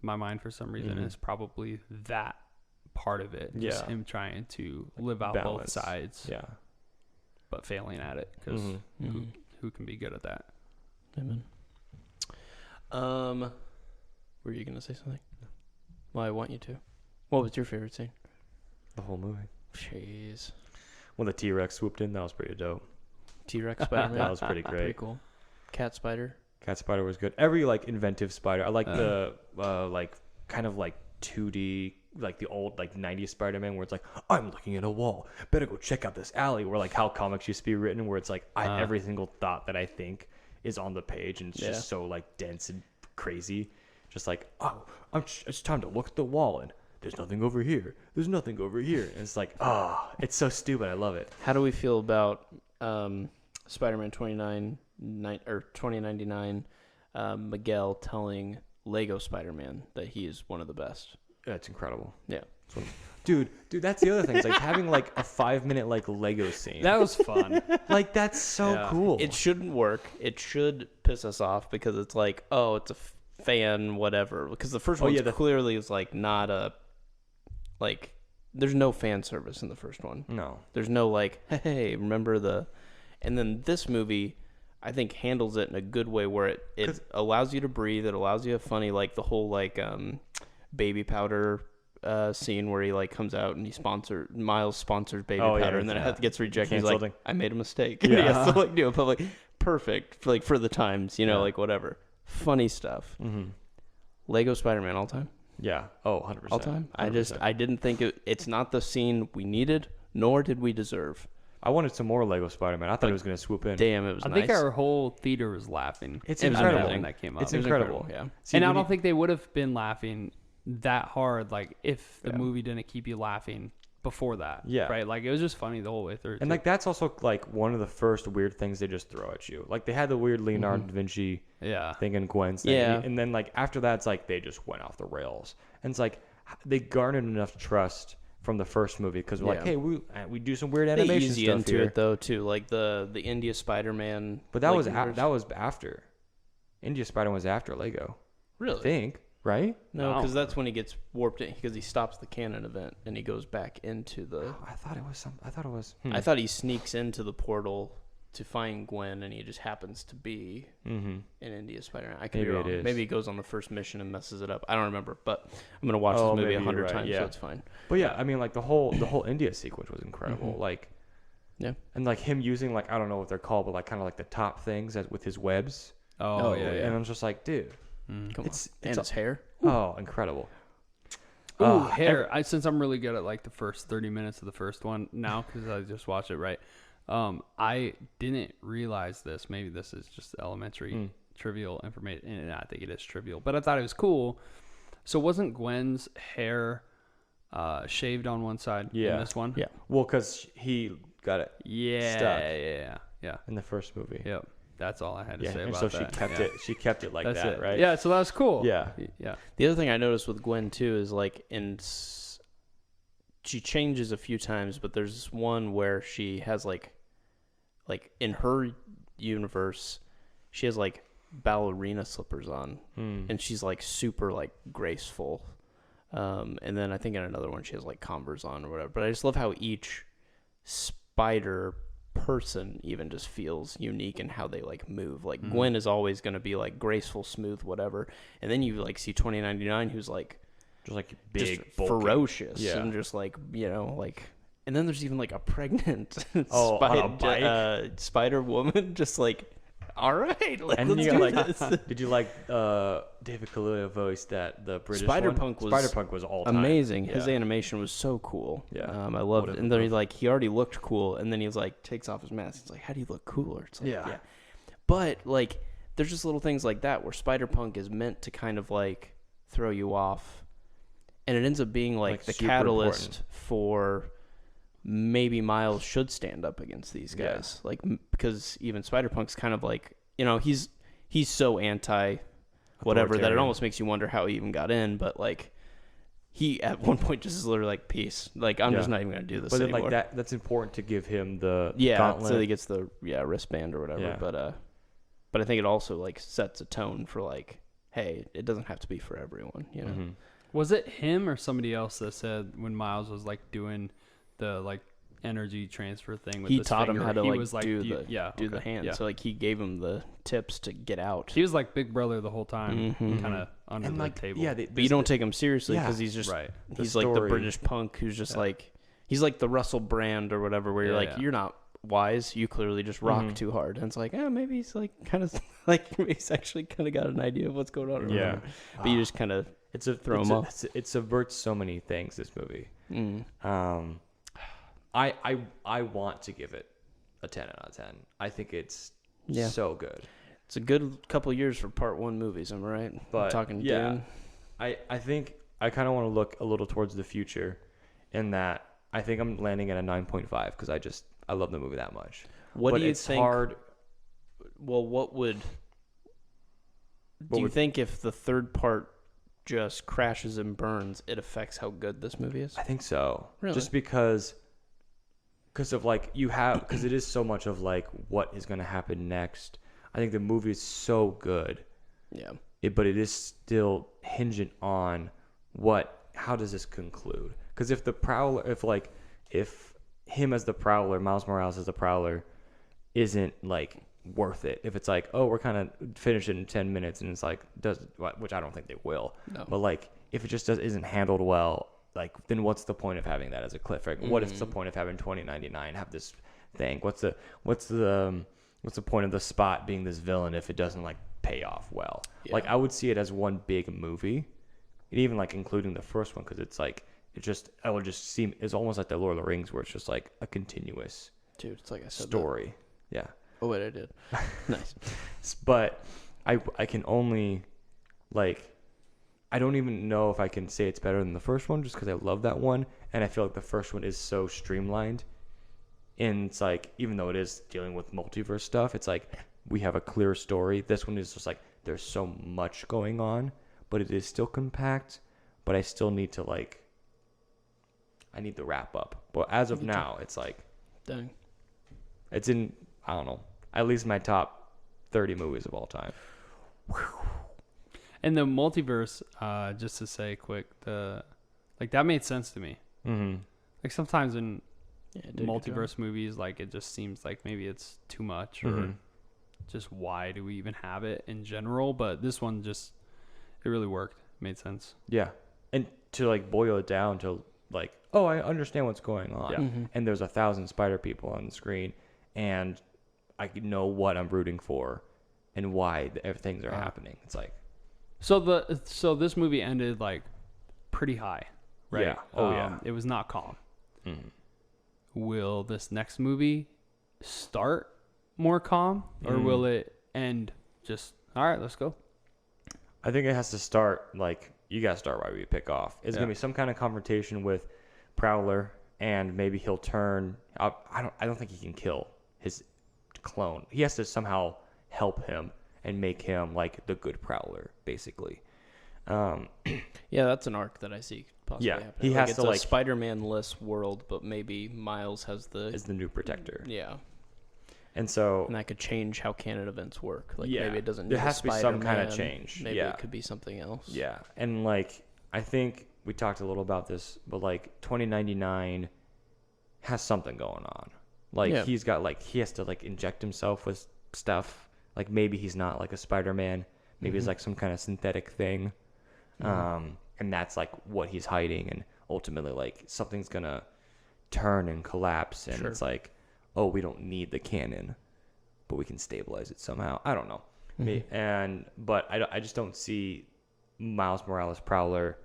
my mind for some reason, and it's probably that part of it, just him trying to live out both sides, but failing at it, because who can be good at that? Amen. Were you gonna say something? Well, I want you to. What was your favorite scene? The whole movie. Jeez. When the T-Rex swooped in, that was pretty dope. T-Rex Spider-Man. That was pretty great. Pretty cool. Cat spider. Cat Spider was good. Every like inventive spider. I like the like kind of like 2D, like the old like 90s Spider-Man where it's like, I'm looking at a wall, better go check out this alley, where like how comics used to be written, where it's like every single thought that I think is on the page, and it's just so like dense and crazy. Just like, oh, it's time to look at the wall, and there's nothing over here. There's nothing over here. And it's like, it's so stupid. I love it. How do we feel about Spider-Man 2099, Miguel telling Lego Spider-Man that he is one of the best? Yeah, it's incredible. Yeah. Dude, that's the other thing. It's like having like a 5-minute like Lego scene. That was fun. Like that's so cool. It shouldn't work. It should piss us off because it's like, oh, it's a fan, whatever. Because the first one clearly is like not a, like, there's no fan service in the first one. No. There's no like, hey, remember the, and then this movie, I think handles it in a good way where it allows you to breathe. It allows you to funny, like the whole like baby powder scene where he like comes out and Miles sponsors baby powder, and then it gets rejected. He's like, I made a mistake. Yeah. He has to like do it public. Perfect, like for the times, like whatever. Funny stuff. Mm-hmm. Lego Spider-Man all time. Yeah. Oh, 100%. All time. 100%. I didn't think it's not the scene we needed, nor did we deserve. I wanted some more Lego Spider-Man. I thought it was going to swoop in. Damn, it was nice. I think our whole theater was laughing. It's incredible when that came out. It's incredible. Yeah. See, and I don't think they would have been laughing that hard, like if the movie didn't keep you laughing before that. Yeah. Right? Like it was just funny the whole way through. And like that's also like one of the first weird things they just throw at you. Like they had the weird Leonardo da Vinci thing in Gwen's thing. Yeah. And then like after that, it's like they just went off the rails. And it's like they garnered enough trust from the first movie because we're like, hey, we do some weird animation easy stuff into here. it though too, like the India Spider-Man. But that was after. India Spider-Man was after Lego. Really? I think, right? No, because that's when he gets warped in because he stops the canon event and he goes back into the. I thought it was I thought he sneaks into the portal to find Gwen and he just happens to be in India Spider-Man. I could be wrong. Maybe he goes on the first mission and messes it up. I don't remember, but I'm gonna watch this movie 100 times, so it's fine. But yeah, I mean, like the whole India sequence was incredible. Like, and like him using like I don't know what they're called, but like kind of like the top things with his webs. Oh yeah. And I'm just like, dude, come on. And his hair. Oh, incredible. Ooh, hair. Since I'm really good at like the first 30 minutes of the first one now because I just watched it right. I didn't realize this. Maybe this is just elementary trivial information, and I think it is trivial, but I thought it was cool. So wasn't Gwen's hair shaved on one side in this one? Yeah. Well, because he got it. Yeah. In the first movie. Yep. That's all I had to say and about so that. she kept it like That's that, it. right? Yeah. So that was cool. Yeah. Yeah. The other thing I noticed with Gwen too is like she changes a few times, but there's one where she has like in her universe, she has like ballerina slippers on, and she's like super like graceful. And then I think in another one she has like Converse on or whatever. But I just love how each spider person even just feels unique in how they like move. Like Gwen is always going to be like graceful, smooth, whatever. And then you like see 2099 who's like just like big, just ferocious, and just like like. And then there's even like a pregnant spider woman, just like, all right, let's do this. Did you like David Kaluuya voiced the British Spider-Punk one? Spider-Punk was all time. Amazing. His animation was so cool. Yeah, I loved it. And then he already looked cool, and then he was like takes off his mask. He's like, how do you look cooler? It's like, yeah. But like, there's just little things like that where Spider-Punk is meant to kind of like throw you off, and it ends up being like the catalyst for. Maybe Miles should stand up against these guys, like because even Spider-Punk's kind of like he's so anti whatever that it almost makes you wonder how he even got in. But like he at one point just is literally like peace, like I'm just not even gonna do this. But anymore. Like that's important to give him the gauntlet. So he gets the wristband or whatever. But I think it also like sets a tone for like, hey, it doesn't have to be for everyone. Was it him or somebody else that said when Miles was like doing the like energy transfer thing with he his taught finger, him how to do the hand. So like he gave him the tips to get out. He was like Big Brother the whole time, kind of under the table. Yeah, but you don't take him seriously because he's just he's like the British punk who's just like he's like the Russell Brand or whatever, where you're like you're not wise, you clearly just rock Mhm. too hard, and it's like, maybe he's like kind of like maybe he's actually kind of got an idea of what's going on. Or Yeah. whatever. But you just kind of throw him off. It subverts so many things, this movie. I want to give it a 10 out of 10. I think it's so good. It's a good couple years for part 1 movies, am I right? But I'm talking yeah, Dune. I think I kind of want to look a little towards the future, in that I think I'm landing at a 9.5 because I love the movie that much. What but do you it's think? Hard. Well, do you think if the third part just crashes and burns, it affects how good this movie is? I think so. Really? Just because of like because it is so much of like what is going to happen next. I think the movie is so good. Yeah. But it is still hinging on how does this conclude? Because if the Prowler, if him as the Prowler, Miles Morales as the Prowler, isn't like worth it. If it's like, oh, we're kind of finishing in 10 minutes, and it's like which I don't think they will. No. But like if it just isn't handled well, like then what's the point of having that as a cliffhanger? What is the point of having 2099 have this thing? What's the point of the Spot being this villain if it doesn't like pay off well? Yeah. Like I would see it as one big movie, and even like including the first one, because it's like I would just seem it's almost like the Lord of the Rings, where it's just like a continuous it's like I said story. That. Yeah. Oh wait, I did. Nice. But I can only I don't even know if I can say it's better than the first one, just because I love that one, and I feel like the first one is so streamlined. And it's like, even though it is dealing with multiverse stuff, it's like we have a clear story. This one is just like there's so much going on, but it is still compact. But I still need to I need the wrap up. But as of now, it's like, dang, it's in, I don't know, at least my top 30 movies of all time. And the multiverse, just to say quick, that made sense to me. Mm-hmm. Like sometimes in multiverse movies, like it just seems like maybe it's too much, or just why do we even have it in general? But this one it really worked. It made sense. Yeah. And to boil it down to oh, I understand what's going on. Yeah. Mm-hmm. And there's 1,000 spider people on the screen, and I know what I'm rooting for and why things are happening. It's like, so this movie ended pretty high, right? Yeah. Oh yeah. It was not calm. Mm-hmm. Will this next movie start more calm, or will it end just all right? Let's go. I think it has to start you gotta start right where you pick off. It's gonna be some kind of confrontation with Prowler, and maybe he'll turn. I don't think he can kill his clone. He has to somehow help him and make him the good Prowler, basically. Yeah, that's an arc that I see possibly happening. He has it's to a Spider-Man-less world, but maybe Miles is the new protector. Yeah. And that could change how canon events work. Maybe it doesn't need there has to be some kind of change. Maybe it could be something else. Yeah. And I think we talked a little about this, but 2099 has something going on. He's got he has to inject himself with stuff. Maybe he's not a Spider-Man. Maybe it's some kind of synthetic thing. And that's what he's hiding, and ultimately something's gonna turn and collapse, and it's oh, we don't need the cannon, but we can stabilize it somehow. I don't know. But I just don't see Miles Morales Prowler,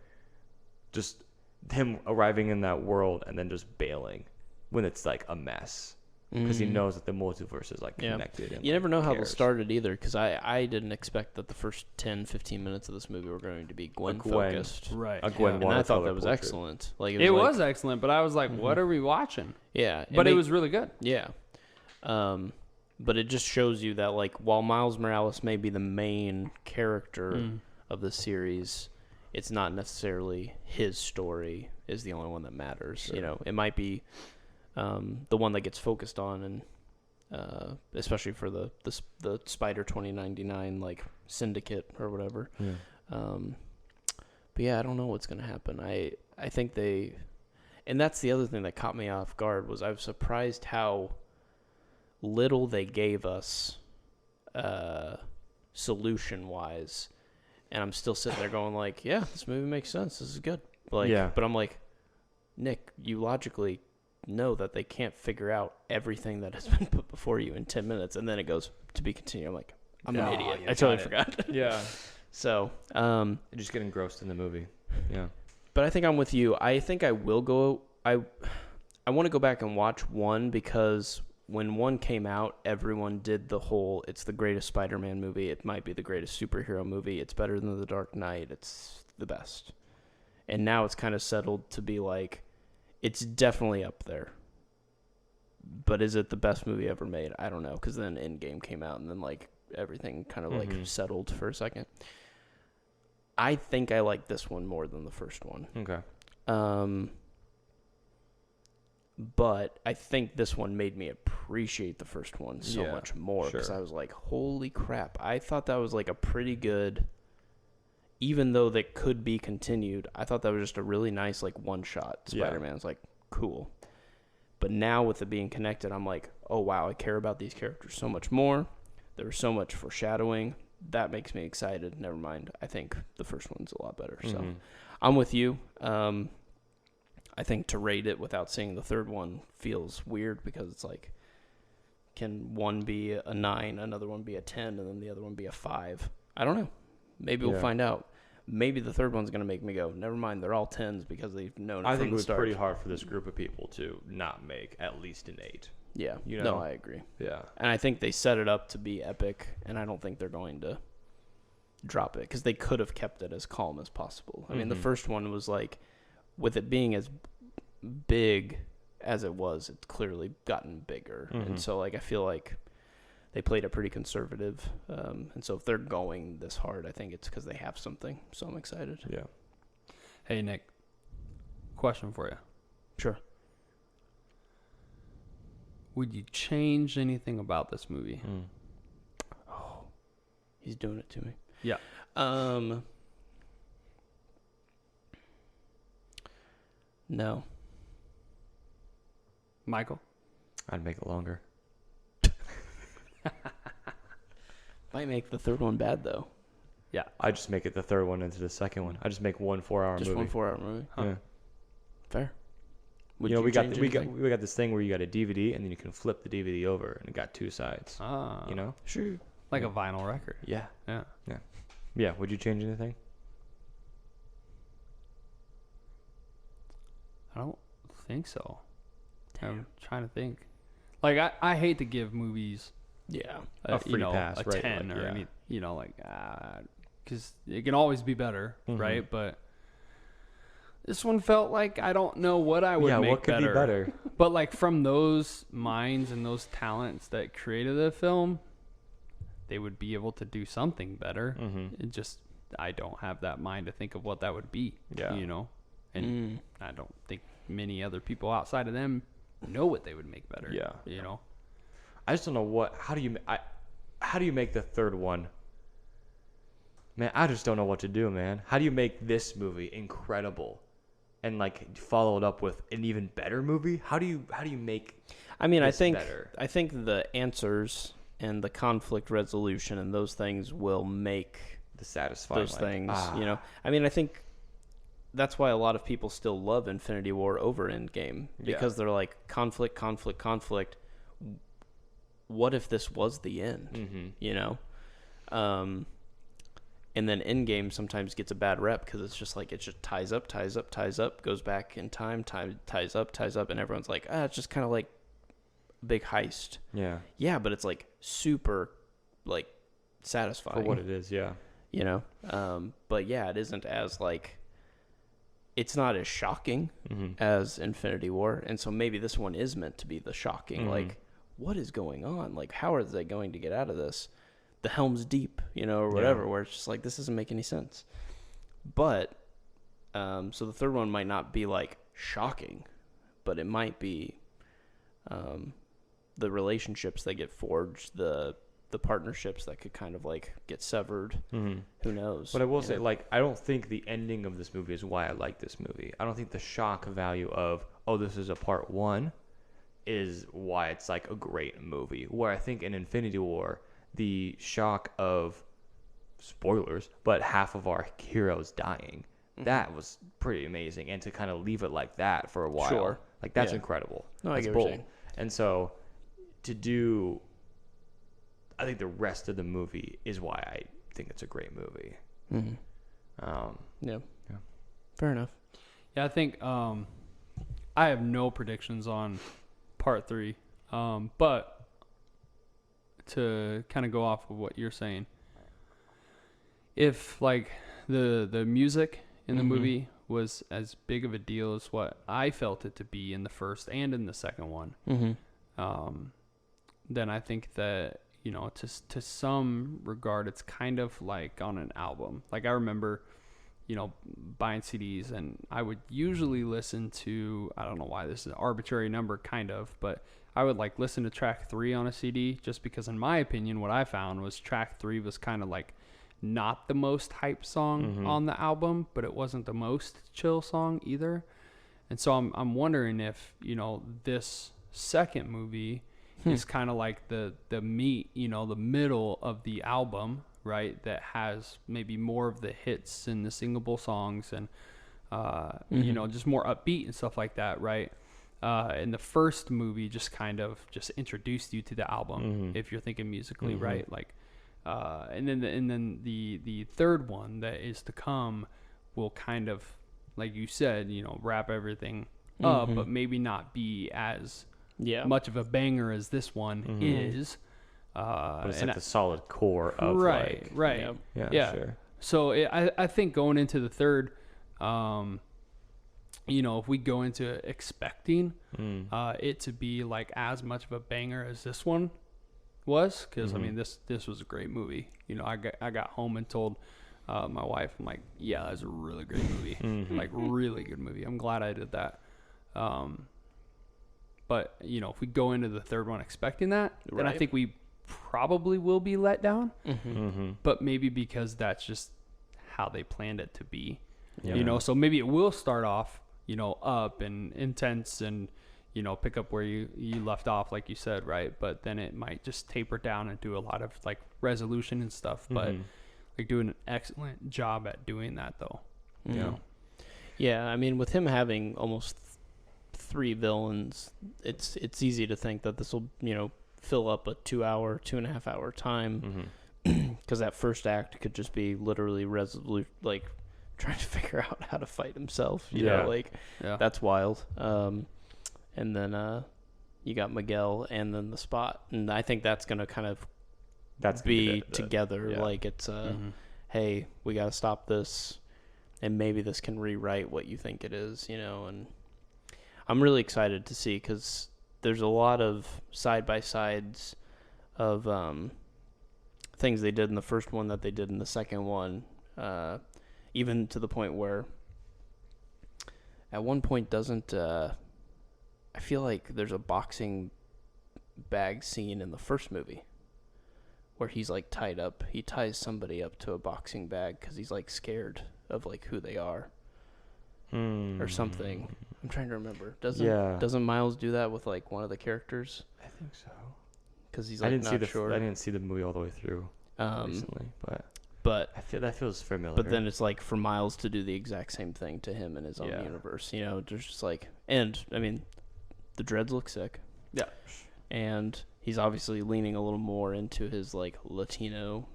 just him arriving in that world and then just bailing when it's a mess, because he knows that the multiverse is connected. And, you never know how they'll start it either, because I didn't expect that the first 10-15 minutes of this movie were going to be Gwen focused. Right. And I thought that was excellent. It was excellent, but I was like, what are we watching? Yeah. But it was really good. Yeah. But it just shows you that while Miles Morales may be the main character of the series, it's not necessarily his story is the only one that matters. Sure. It might be the one that gets focused on, and especially for the Spider 2099 syndicate or whatever. Yeah. But yeah, I don't know what's gonna happen. I think and that's the other thing that caught me off guard, was I was surprised how little they gave us solution wise, and I'm still sitting there going yeah, this movie makes sense, this is good. But I'm Nick, you logically know that they can't figure out everything that has been put before you in 10 minutes, and then it goes to be continued. I'm like, I'm an idiot. I totally forgot. Yeah. So, Just get engrossed in the movie. Yeah. but I think I'm with you. I think I will go. I want to go back and watch 1 because when 1 came out, everyone did the whole, it's the greatest Spider-Man movie. It might be the greatest superhero movie. It's better than The Dark Knight. It's the best. And now it's kind of settled to be like, it's definitely up there. But is it the best movie ever made? I don't know. Because then Endgame came out and then like everything kind of like settled for a second. I think I like this one more than the first one. Okay. But I think this one made me appreciate the first one so much more because I was like, holy crap. I thought that was like a pretty good, even though that could be continued, I thought that was just a really nice like one-shot Spider-Man. It's like, cool. But now with it being connected, I'm like, oh, wow, I care about these characters so much more. There was so much foreshadowing. That makes me excited. Never mind. I think the first one's a lot better. So I'm with you. I think to rate it without seeing the third one feels weird because it's like, can one be a 9, another one be a 10, and then the other one be a 5? I don't know. Maybe we'll find out. Maybe the third one's going to make me go, never mind, they're all 10s because they've known it I from think it the was start. pretty hard for this group of people to not make at least an 8. Yeah. You No, know? I agree. Yeah. And I think they set it up to be epic, and I don't think they're going to drop it because they could have kept it as calm as possible. I mean, the first one was like, with it being as big as it was, it's clearly gotten bigger. And so, like, I feel like they played it pretty conservative. And so if they're going this hard, I think it's because they have something. So I'm excited. Yeah. Hey, Nick, question for you. Sure. Would you change anything about this movie? Oh, he's doing it to me. Yeah. No. Michael? I'd make it longer. Might make the third one bad, though. Yeah. I just make it the third one into the second one. I just make 1 4-hour Just movie. 1 4-hour movie. Yeah. Fair. Would You know, we got change we got anything? we got this thing where you got a DVD and then you can flip the DVD over and it got 2 sides. Ah. You know? Sure. Like a vinyl record. Yeah. Yeah. Yeah. Would you change anything? I don't think so. I'm trying to think. Like, I hate to give movies Yeah. A free pass, a right? 10 Like, or yeah. any, because it can always be better, right? But this one felt like I don't know what I would make what could better. be better? But like from those minds and those talents that created the film, they would be able to do something better. It just, I don't have that mind to think of what that would be. Yeah. You know, and I don't think many other people outside of them know what they would make better. Yeah. You know. I just don't know how do you make the third one? Man, I just don't know what to do, man. How do you make this movie incredible and like follow it up with an even better movie? How do you make I mean, this better? I think the answers and the conflict resolution and those things will make The satisfying those things, you know. I mean, I think that's why a lot of people still love Infinity War over Endgame because they're like conflict. What if this was the end? You know? And then Endgame sometimes gets a bad rep because it's just like it just ties up, goes back in time, ties up, and everyone's like, it's just kind of like a big heist. Yeah. Yeah, but it's like super like satisfying For what it is, yeah. you know. But yeah, it isn't as like, it's not as shocking as Infinity War, and so maybe this one is meant to be the shocking. Like, what is going on? Like, how are they going to get out of this? The Helm's Deep, you know, or whatever. Where it's just like, this doesn't make any sense. But so the third one might not be like shocking, but it might be the relationships that get forged, the partnerships that could kind of like get severed. Who knows? But I will say, like, I don't think the ending of this movie is why I like this movie. I don't think the shock value of, oh, this is a part 1 is why it's like a great movie. Where I think in Infinity War, the shock of, spoilers, but half of our heroes dying, that was pretty amazing. And to kind of leave it like that for a while, Like that's Yeah. incredible. No, I That's get what you're bold. saying. And so to do, I think the rest of the movie is why I think it's a great movie. Yeah. Yeah. Fair enough. Yeah, I think I have no predictions on part 3, but to kind of go off of what you're saying, if like the music in the movie was as big of a deal as what I felt it to be in the first and in the second one, then I think that, you know, to some regard, it's kind of like on an album. Like I remember, you know, buying CDs, and I would usually listen to, I don't know why this is an arbitrary number kind of, but I would like listen to track 3 on a CD, just because in my opinion, what I found was track 3 was kind of like not the most hype song on the album, but it wasn't the most chill song either. And so I'm wondering if, you know, this second movie is kind of like the meat, you know, the middle of the album, right? That has maybe more of the hits and the singable songs and, you know, just more upbeat and stuff like that, right? And the first movie just kind of just introduced you to the album, if you're thinking musically, right? Like, and then the third one that is to come will kind of, like you said, you know, wrap everything up, but maybe not be as much of a banger as this one is. But it's like the solid core of right. Yeah, sure. So I think going into the third, you know, if we go into it expecting it to be like as much of a banger as this one was, because I mean this was a great movie. You know, I got home and told my wife, I'm like, yeah, that's a really great movie, like really good movie. I'm glad I did that. But you know, if we go into the third one expecting that, then I think we probably will be let down. But maybe because that's just how they planned it to be. You know, so maybe it will start off, you know, up and intense and, you know, pick up where you left off, like you said, right? But then it might just taper down and do a lot of like resolution and stuff. But like doing an excellent job at doing that, though. You know? Yeah, I mean, with him having almost 3 villains, it's easy to think that this will, you know, fill up a 2.5 hour time, because that first act could just be literally resolute, like trying to figure out how to fight himself. You know, like that's wild. And then you got Miguel and then the Spot, and I think that's gonna kind of be together. Like it's hey, we gotta stop this, and maybe this can rewrite what you think it is. You know, and I'm really excited to see, because there's a lot of side-by-sides of things they did in the first one that they did in the second one, even to the point where at one point doesn't I feel like there's a boxing bag scene in the first movie where he's like tied up. He ties somebody up to a boxing bag because he's like scared of like who they are or something. I'm trying to remember. Doesn't Miles do that with like one of the characters? I think so. Because he's like I didn't see the movie all the way through recently, but I feel that feels familiar. But then it's like for Miles to do the exact same thing to him in his own universe. You know, there's just like, and I mean, the dreads look sick. Yeah. And he's obviously leaning a little more into his like Latino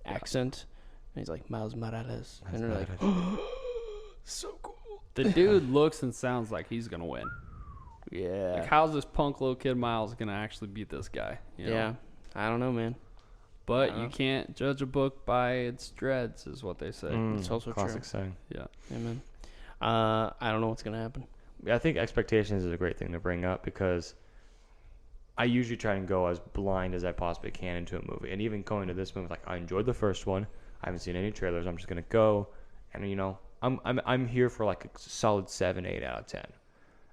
accent. And he's like Miles Morales, and they're like, so cool. The dude looks and sounds like he's gonna win. Yeah. Like, how's this punk little kid Miles gonna actually beat this guy? You know? Yeah. I don't know, man. But you can't judge a book by its dreads, is what they say. It's also classic true. saying. Yeah. Amen. I don't know what's gonna happen. I think expectations is a great thing to bring up, because I usually try and go as blind as I possibly can into a movie. And even going to this movie, like, I enjoyed the first one. I haven't seen any trailers. I'm just gonna go, and you know, I'm here for like a solid 7, 8 out of 10,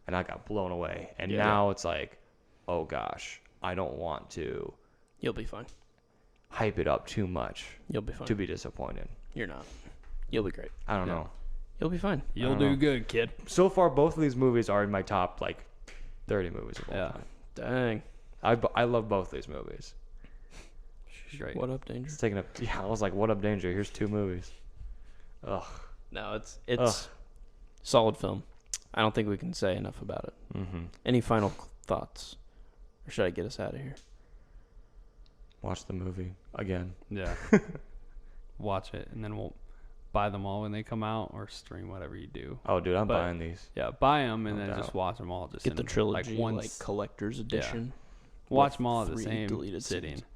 and I got blown away. And now it's like, oh gosh, I don't want to. You'll be fine. Hype it up too much. You'll be fine. To be disappointed. You're not. You'll be great. I don't know. You'll be fine. You'll do good, kid. So far, both of these movies are in my top like 30 movies of all time. Dang. I love both these movies. Great. What up, Danger? It's taking up. Yeah, I was like, what up, Danger? Here's 2 movies. Ugh. No, it's solid film. I don't think we can say enough about it. Mm-hmm. Any final thoughts? Or should I get us out of here? Watch the movie again. Yeah. Watch it, and then we'll buy them all when they come out, or stream whatever you do. Oh, dude, I'm But- buying these. Yeah, buy them and No then doubt. just watch them all. Just Get the in, trilogy, like, like collector's edition. watch with them all at the 3 same deleted sitting. scenes.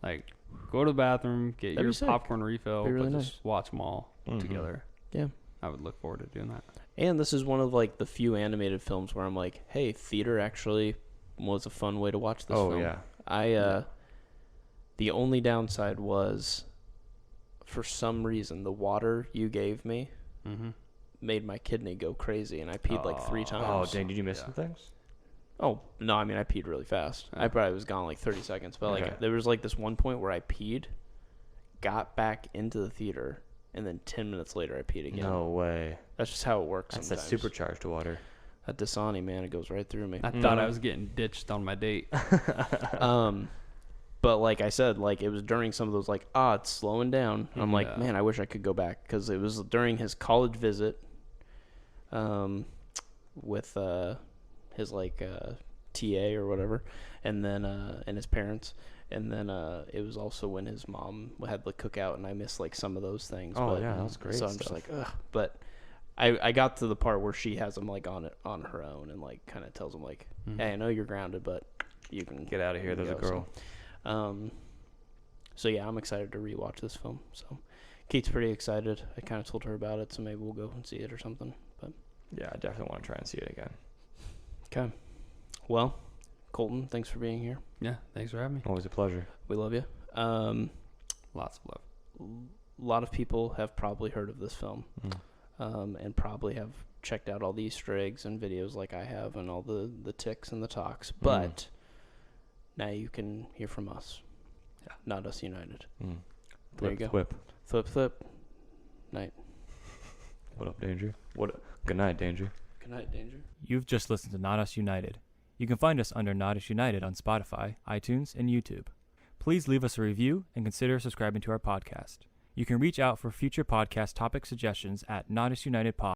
Like, go to the bathroom, get That'd your be sick. popcorn refill, Be really but nice. just watch them all Mhm. together. Yeah. I would look forward to doing that. And this is one of like the few animated films where I'm like, hey, theater actually was a fun way to watch this Oh, film. yeah. The only downside was, for some reason, the water you gave me Mm-hmm. made my kidney go crazy, and I peed like 3 Oh. times. Oh, dang, did you miss Yeah. some things? Oh, no, I mean, I peed really fast. Yeah. I probably was gone like 30 seconds. But, Okay. like, there was, like, this one point where I peed, got back into the theater, and then 10 minutes later I peed again. No way. That's just how it works That's that sometimes. supercharged water. That Dasani, man, it goes right through me. I thought I was getting ditched on my date. But like I said, like, it was during some of those, like, it's slowing down. I'm like, Yeah. man, I wish I could go back, because it was during his college visit with his, like, TA or whatever, and then and his parents, and then it was also when his mom had the cookout, and I missed like some of those things. Oh, but, yeah, that was great So I'm just stuff. like, ugh. But I got to the part where she has him like on her own, and like kind of tells him like, Mhm. hey, I know you're grounded, but you can Get out of here. you can There's a go." girl. So yeah, I'm excited to rewatch this film. So Kate's pretty excited. I kind of told her about it, so maybe we'll go and see it or something. But Yeah, I definitely want to try and see it again. okay, well, Colton, thanks for being here. Yeah, thanks for having me. Always a pleasure. We love you. Lots of love. A lot of people have probably heard of this film, and probably have checked out all the Easter eggs and videos like I have, and all the ticks and the talks. But now you can hear from us. Yeah. Not Us United. Flip, you go. Whip. Flip. Night. What up, Danger? Good night, Danger. Good night, Danger. You've just listened to Not Us United. You can find us under Not Us United on Spotify, iTunes, and YouTube. Please leave us a review and consider subscribing to our podcast. You can reach out for future podcast topic suggestions at notusunitedpod